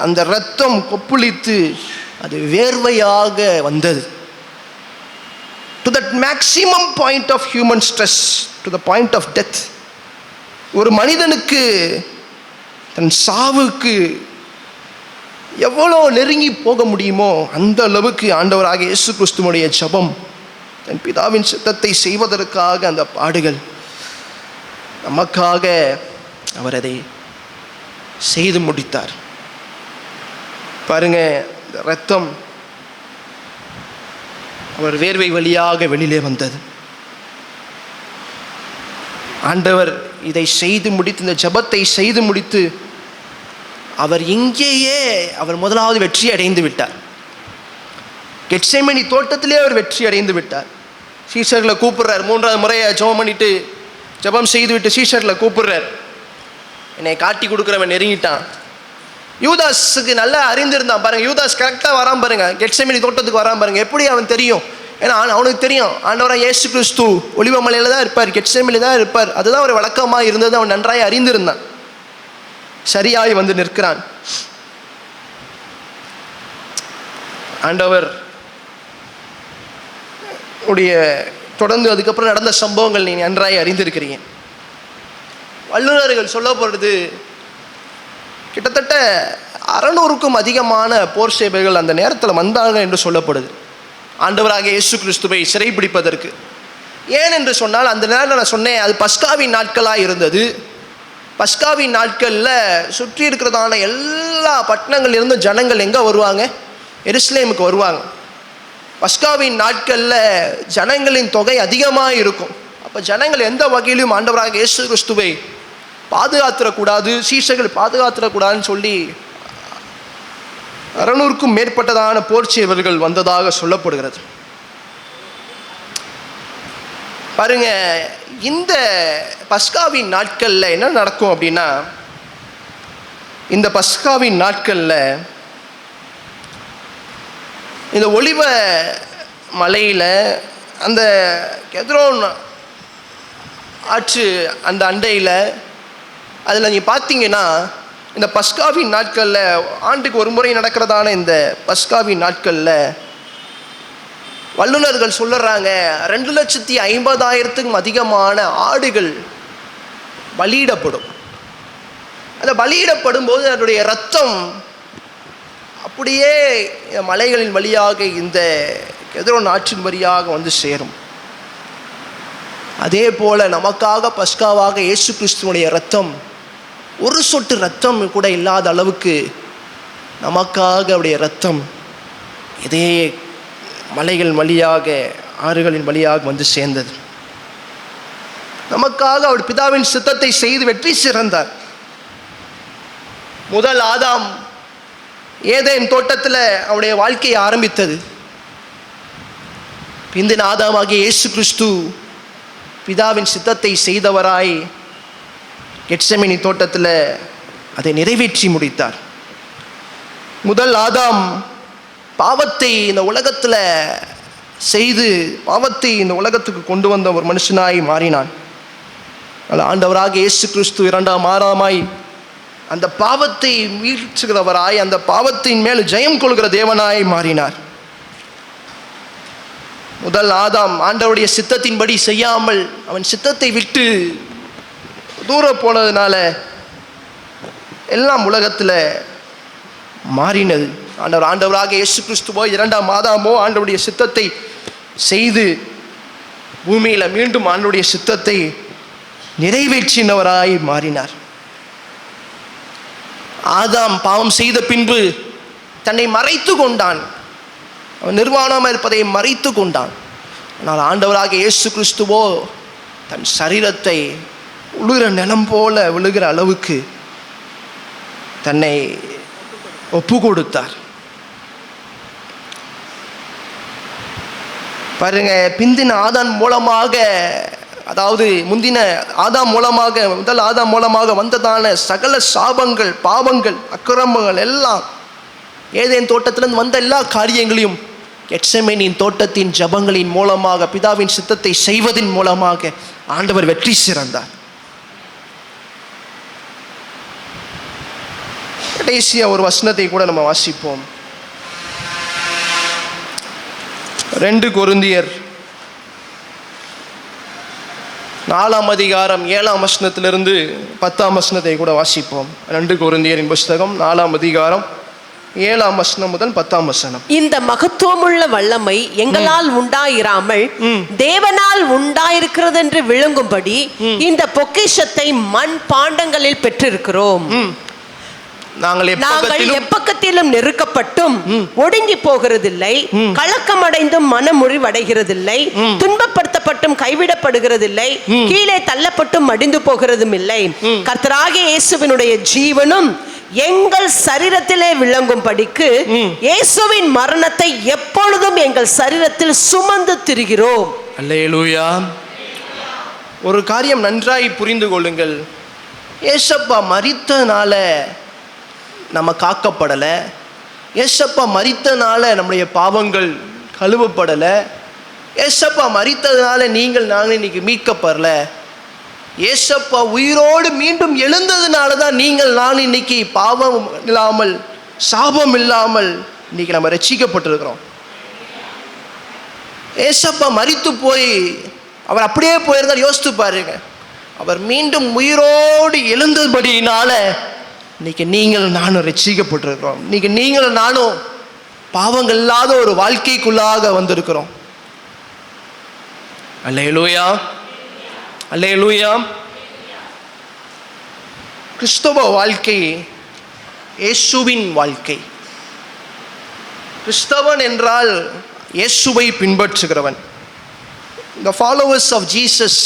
அந்த இரத்தம் கொப்புளித்து அது வேர்வையாக வந்தது. To that maximum point of human stress, to the point of death. ஒரு மனிதனுக்கு தன் சாவுக்கு எவ்வளோ நெருங்கி போக முடியுமோ அந்த அளவுக்கு ஆண்டவராக இயேசு கிறிஸ்துவுடைய ஜெபம், தன் பிதாவின் சித்தத்தை செய்வதற்காக அந்த பாடுகள், நமக்காக அவர் அதை செய்து முடித்தார். பாருங்க, இரத்தம் அவர் வேர்வை வழியாக வெளியிலே வந்தது. ஆண்டவர் இதை செய்து முடித்து, இந்த ஜெபத்தை செய்து முடித்து அவர் இங்கேயே அவர் முதலாவது வெற்றி அடைந்து விட்டார். கெட்செமனி தோட்டத்திலே அவர் வெற்றி அடைந்து விட்டார். சீஷர்களை கூப்பிடுறார், 3வது முறையை ஜெபம் பண்ணிட்டு ஜெபம் செய்து விட்டு சீஷர்களை கூப்பிடுறார். என்னை காட்டி கொடுக்குறவன் நெருங்கிட்டான். யூதாஸுக்கு நல்லா அறிந்திருந்தான் பாருங்க. யூதாஸ் கரெக்டாக வரான் பாருங்க, கெட்செமனி தோட்டத்துக்கு வரான் பாருங்க. எப்படி அவன் தெரியும்? ஏன்னா அவனுக்கு தெரியும் ஆண்டவராக இயேசு கிறிஸ்து ஒலிவமலையில் தான் இருப்பார், கெட்செமனியில் தான் இருப்பார். அதுதான் ஒரு வழக்கமாக இருந்தது. அவன் நன்றாய் அறிந்திருந்தான். சரியாய் வந்து நிற்கிறான். ஆண்டவர் உடைய தொடர்ந்து அதுக்கப்புறம் நடந்த சம்பவங்கள் நீ நன்றாய் அறிந்திருக்கிறீங்க. வல்லுநர்கள் சொல்லப்படுறது கிட்டத்தட்ட 600க்கும் அதிகமான போர் சேவைகள் அந்த நேரத்தில் வந்தாங்க என்று சொல்லப்படுது, ஆண்டவராக இயேசு கிறிஸ்துவை சிறைப்பிடிப்பதற்கு. ஏன் என்று சொன்னால், அந்த நேரத்தில் நான் சொன்னேன், அது பஸ்காவின் நாட்களாக இருந்தது. பஸ்காவின் நாட்களில் சுற்றி இருக்கிறதான எல்லா பட்டணங்கள்லேருந்து ஜனங்கள் எங்கே வருவாங்க? எருசலேமுக்கு வருவாங்க. பஸ்காவின் நாட்களில் ஜனங்களின் தொகை அதிகமாக இருக்கும். அப்போ ஜனங்கள் எந்த வகையிலும் ஆண்டவராக இயேசு கிறிஸ்துவை பாதுகாத்துடக்கூடாது, சீஷர்கள் பாதுகாத்துடக்கூடாதுன்னு சொல்லி 600க்கும் மேற்பட்டதான போர் சேவர்கள் வந்ததாக சொல்லப்படுகிறது. பாருங்க, இந்த பஸ்காவின் நாட்களில் என்ன நடக்கும் அப்படின்னா, இந்த பஸ்காவின் நாட்களில் இந்த ஒலிவ மலையில் அந்த கெத்ரோன் ஆற்று அந்த அண்டையில் அதில் நீங்கள் பார்த்தீங்கன்னா, இந்த பஸ்காவின் நாட்களில் ஆண்டுக்கு ஒரு முறை நடக்கிறதான இந்த பஸ்காவின் நாட்களில் வல்லுநர்கள் சொல்லுறாங்க 2,50,000க்கும் அதிகமான ஆடுகள் பலியிடப்படும். அந்த பலியிடப்படும் போது அதனுடைய இரத்தம் அப்படியே மலைகளின் வழியாக இந்த கெத்ரோன் ஆற்றின் வழியாக வந்து சேரும். அதே போல நமக்காக பஸ்காவாக இயேசு கிறிஸ்துவனுடைய இரத்தம், ஒரு சொட்டு இரத்தம் கூட இல்லாத அளவுக்கு நமக்காக அவருடைய இரத்தம் இதே மலைகள் வழியாக ஆறுகளின் வழியாக வந்து சேர்ந்தது. நமக்காக அவர் பிதாவின் சித்தத்தை செய்து வெற்றி சிறந்தார். முதல் ஆதாம் ஏதேன் தோட்டத்தில் அவருடைய வாழ்க்கையை ஆரம்பித்தது. பிந்தின ஆதாமாகிய இயேசு கிறிஸ்து பிதாவின் சித்தத்தை செய்தவராய் கெத்செமனி தோட்டத்தில் அதை நிறைவேற்றி முடித்தார். முதல் ஆதாம் பாவத்தை இந்த உலகத்தில் செய்து பாவத்தை இந்த உலகத்துக்கு கொண்டு வந்த ஒரு மனுஷனாய் மாறினான். ஆண்டவராக இயேசு கிறிஸ்து 2ஆம் ஆதாமாய் அந்த பாவத்தை மீட்சுகிறவராய், அந்த பாவத்தின் மேல் ஜெயம் கொள்கிற தேவனாய் மாறினார். முதல் ஆதாம் ஆண்டவருடைய சித்தத்தின்படி செய்யாமல் அவன் சித்தத்தை விட்டு தூர போனதுனால எல்லாம் உலகத்தில் மாறினது. ஆண்டவராக இயேசு கிறிஸ்துவோ 2ஆம் ஆதாமோ ஆண்டவருடைய சித்தத்தை செய்து பூமியில் மீண்டும் ஆண்டவருடைய சித்தத்தை நிறைவேற்றினவராய் மாறினார். ஆதாம் பாவம் செய்த பின்பு தன்னை மறைத்து கொண்டான், அவன் நிர்வாணமாக இருப்பதை மறைத்து கொண்டான். ஆனால் ஆண்டவராக இயேசு கிறிஸ்துவோ தன் சரீரத்தை உழுகிற நிலம் போல விழுகிற அளவுக்கு தன்னை ஒப்பு கொடுத்தார். பாருங்க, பிந்தின ஆதாம் மூலமாக, அதாவது முந்தின ஆதாம் மூலமாக, முதல் ஆதாம் மூலமாக வந்ததான சகல சாபங்கள், பாவங்கள், அக்கிரமங்கள் எல்லாம் ஏதேன் தோட்டத்திலிருந்து வந்த எல்லா காரியங்களையும் கெத்செமனின் தோட்டத்தின் ஜபங்களின் மூலமாக, பிதாவின் சித்தத்தை செய்வதன் மூலமாக ஆண்டவர் வெற்றி சிறந்தார். கடைசியா ஒரு வசனத்தை கூட நம்ம வாசிப்போம். 2 கொரிந்தியர் 4ஆம் அதிகாரம் 7ஆம் வசனத்திலிருந்து 10ஆம் வசனத்தை கூட வாசிப்போம். 2 கொரிந்தியரின் புஸ்தகம் 4ஆம் அதிகாரம் 7ஆம் வசனம் முதல் 10ஆம் வசனம். இந்த மகத்துவமுள்ள வல்லமை எங்களால் உண்டாயிராமல் தேவனால் உண்டாயிருக்கிறது என்று விளங்கும்படி இந்த பொக்கிஷத்தை மண் பாண்டங்களில் பெற்றிருக்கிறோம். நாங்கள் எப்பக்கத்திலும் நெருக்கப்பட்டும் ஒடுங்கி போகிறதில்லை, கலக்கமடைந்தும் மனமுறிவடைகிறதில்லை, துன்பப்படுத்தப்பட்டும் கைவிடப்படுகிறதில்லை, கீழே தள்ளப்பட்டும் மடிந்து போகிறதும் இல்லை. கர்த்தராகிய இயேசுவினுடைய ஜீவனும் எங்கள் சரீரத்திலே விளங்கும்படிக்கு இயேசுவின் மரணத்தை எப்பொழுதும் எங்கள் சரீரத்தில் சுமந்து திரிகிறோம். அல்லேலூயா. ஒரு காரியம் நன்றாய் புரிந்து கொள்ளுங்கள். ஏசப்பா மரித்தனால நம்ம காக்கப்படலை. ஏசப்பா மரித்தனால நம்முடைய பாவங்கள் கழுவப்படலை. ஏசப்பா மரித்ததுனால நீங்கள் நாங்கள் இன்னைக்கு மீட்கப்படல. ஏசப்பா உயிரோடு மீண்டும் எழுந்ததுனால தான் நீங்கள் நான் இன்னைக்கு பாவம் இல்லாமல் சாபம் இல்லாமல் இன்னைக்கு நம்ம ரட்சிக்கப்பட்டிருக்கிறோம். ஏசப்பா மரித்து போய் அவர் அப்படியே போயிருந்தால் யோசித்து பாருங்க. அவர் மீண்டும் உயிரோடு எழுந்தபடியினால இன்னைக்கு நீங்கள் நானும் ரட்சிக்கப்பட்டிருக்கிறோம். இன்னைக்கு நீங்கள் நானும் பாவங்கள் இல்லாத ஒரு வாழ்க்கைக்குள்ளாக வந்திருக்கிறோம். அல்லேலூயா, அல்லேலூயா. கிறிஸ்தவ வாழ்க்கை இயேசுவின் வாழ்க்கை. கிறிஸ்தவன் என்றால் இயேசுவை பின்பற்றுகிறவன். The followers of Jesus,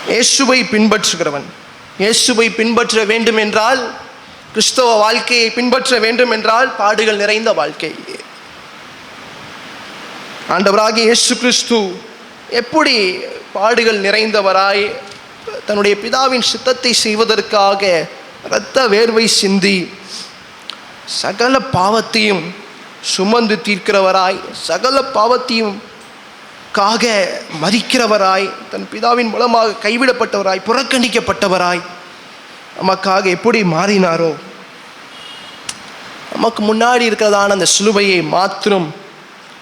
இயேசுவை பின்பற்றுகிறவன். இயேசுவை பின்பற்ற வேண்டும் என்றால், கிறிஸ்தவ வாழ்க்கையை பின்பற்ற வேண்டும் என்றால் பாடுகள் நிறைந்த வாழ்க்கை. ஆண்டவராகிய இயேசு கிறிஸ்து எப்படி பாடுகள் நிறைந்தவராய் தன்னுடைய பிதாவின் சித்தத்தை செய்வதற்காக இரத்த வேர்வை சிந்தி சகல பாவத்தையும் சுமந்து தீர்க்கிறவராய், சகல பாவத்தையும் காக மரிக்கிறவராய், தன் பிதாவின் மூலமாக கைவிடப்பட்டவராய், புறக்கணிக்கப்பட்டவராய் நமக்காக எப்படி மாறினாரோ, நமக்கு முன்னாடி இருக்கிறதான அந்த சிலுவையை மாத்திரம்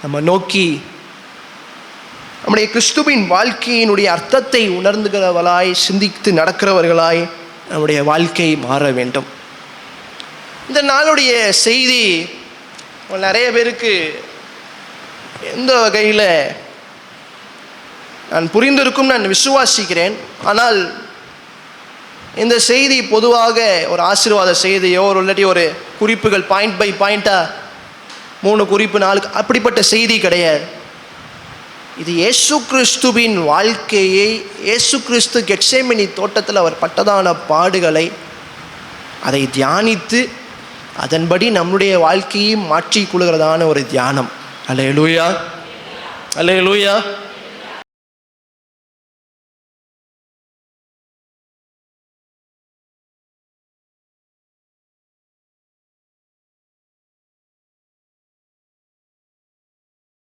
நம்ம நோக்கி நம்முடைய கிறிஸ்துவின் வாழ்க்கையினுடைய அர்த்தத்தை உணர்ந்துகிறவர்களாய், சிந்தித்து நடக்கிறவர்களாய் நம்முடைய வாழ்க்கை மாற வேண்டும். இந்த நாளுடைய செய்தி நிறைய பேருக்கு எந்த வகையில் நான் புரிந்திருக்கும் நான் விசுவாசிக்கிறேன். ஆனால் இந்த செய்தி பொதுவாக ஒரு ஆசீர்வாத செய்தியோ இல்லாட்டி ஒரு குறிப்புகள் பாயிண்ட் பை பாயிண்ட்டாக 3 குறிப்பு 4 அப்படிப்பட்ட செய்தி கிடையாது. இது இயேசு கிறிஸ்துவின் வாழ்க்கையை, இயேசு கிறிஸ்து கெத்செமனி தோட்டத்தில் அவர் பட்டதான பாடுகளை அதை தியானித்து அதன்படி நம்முடைய வாழ்க்கையை மாற்றிக்கொள்கிறதான ஒரு தியானம். அல்லேலூயா, அல்லேலூயா.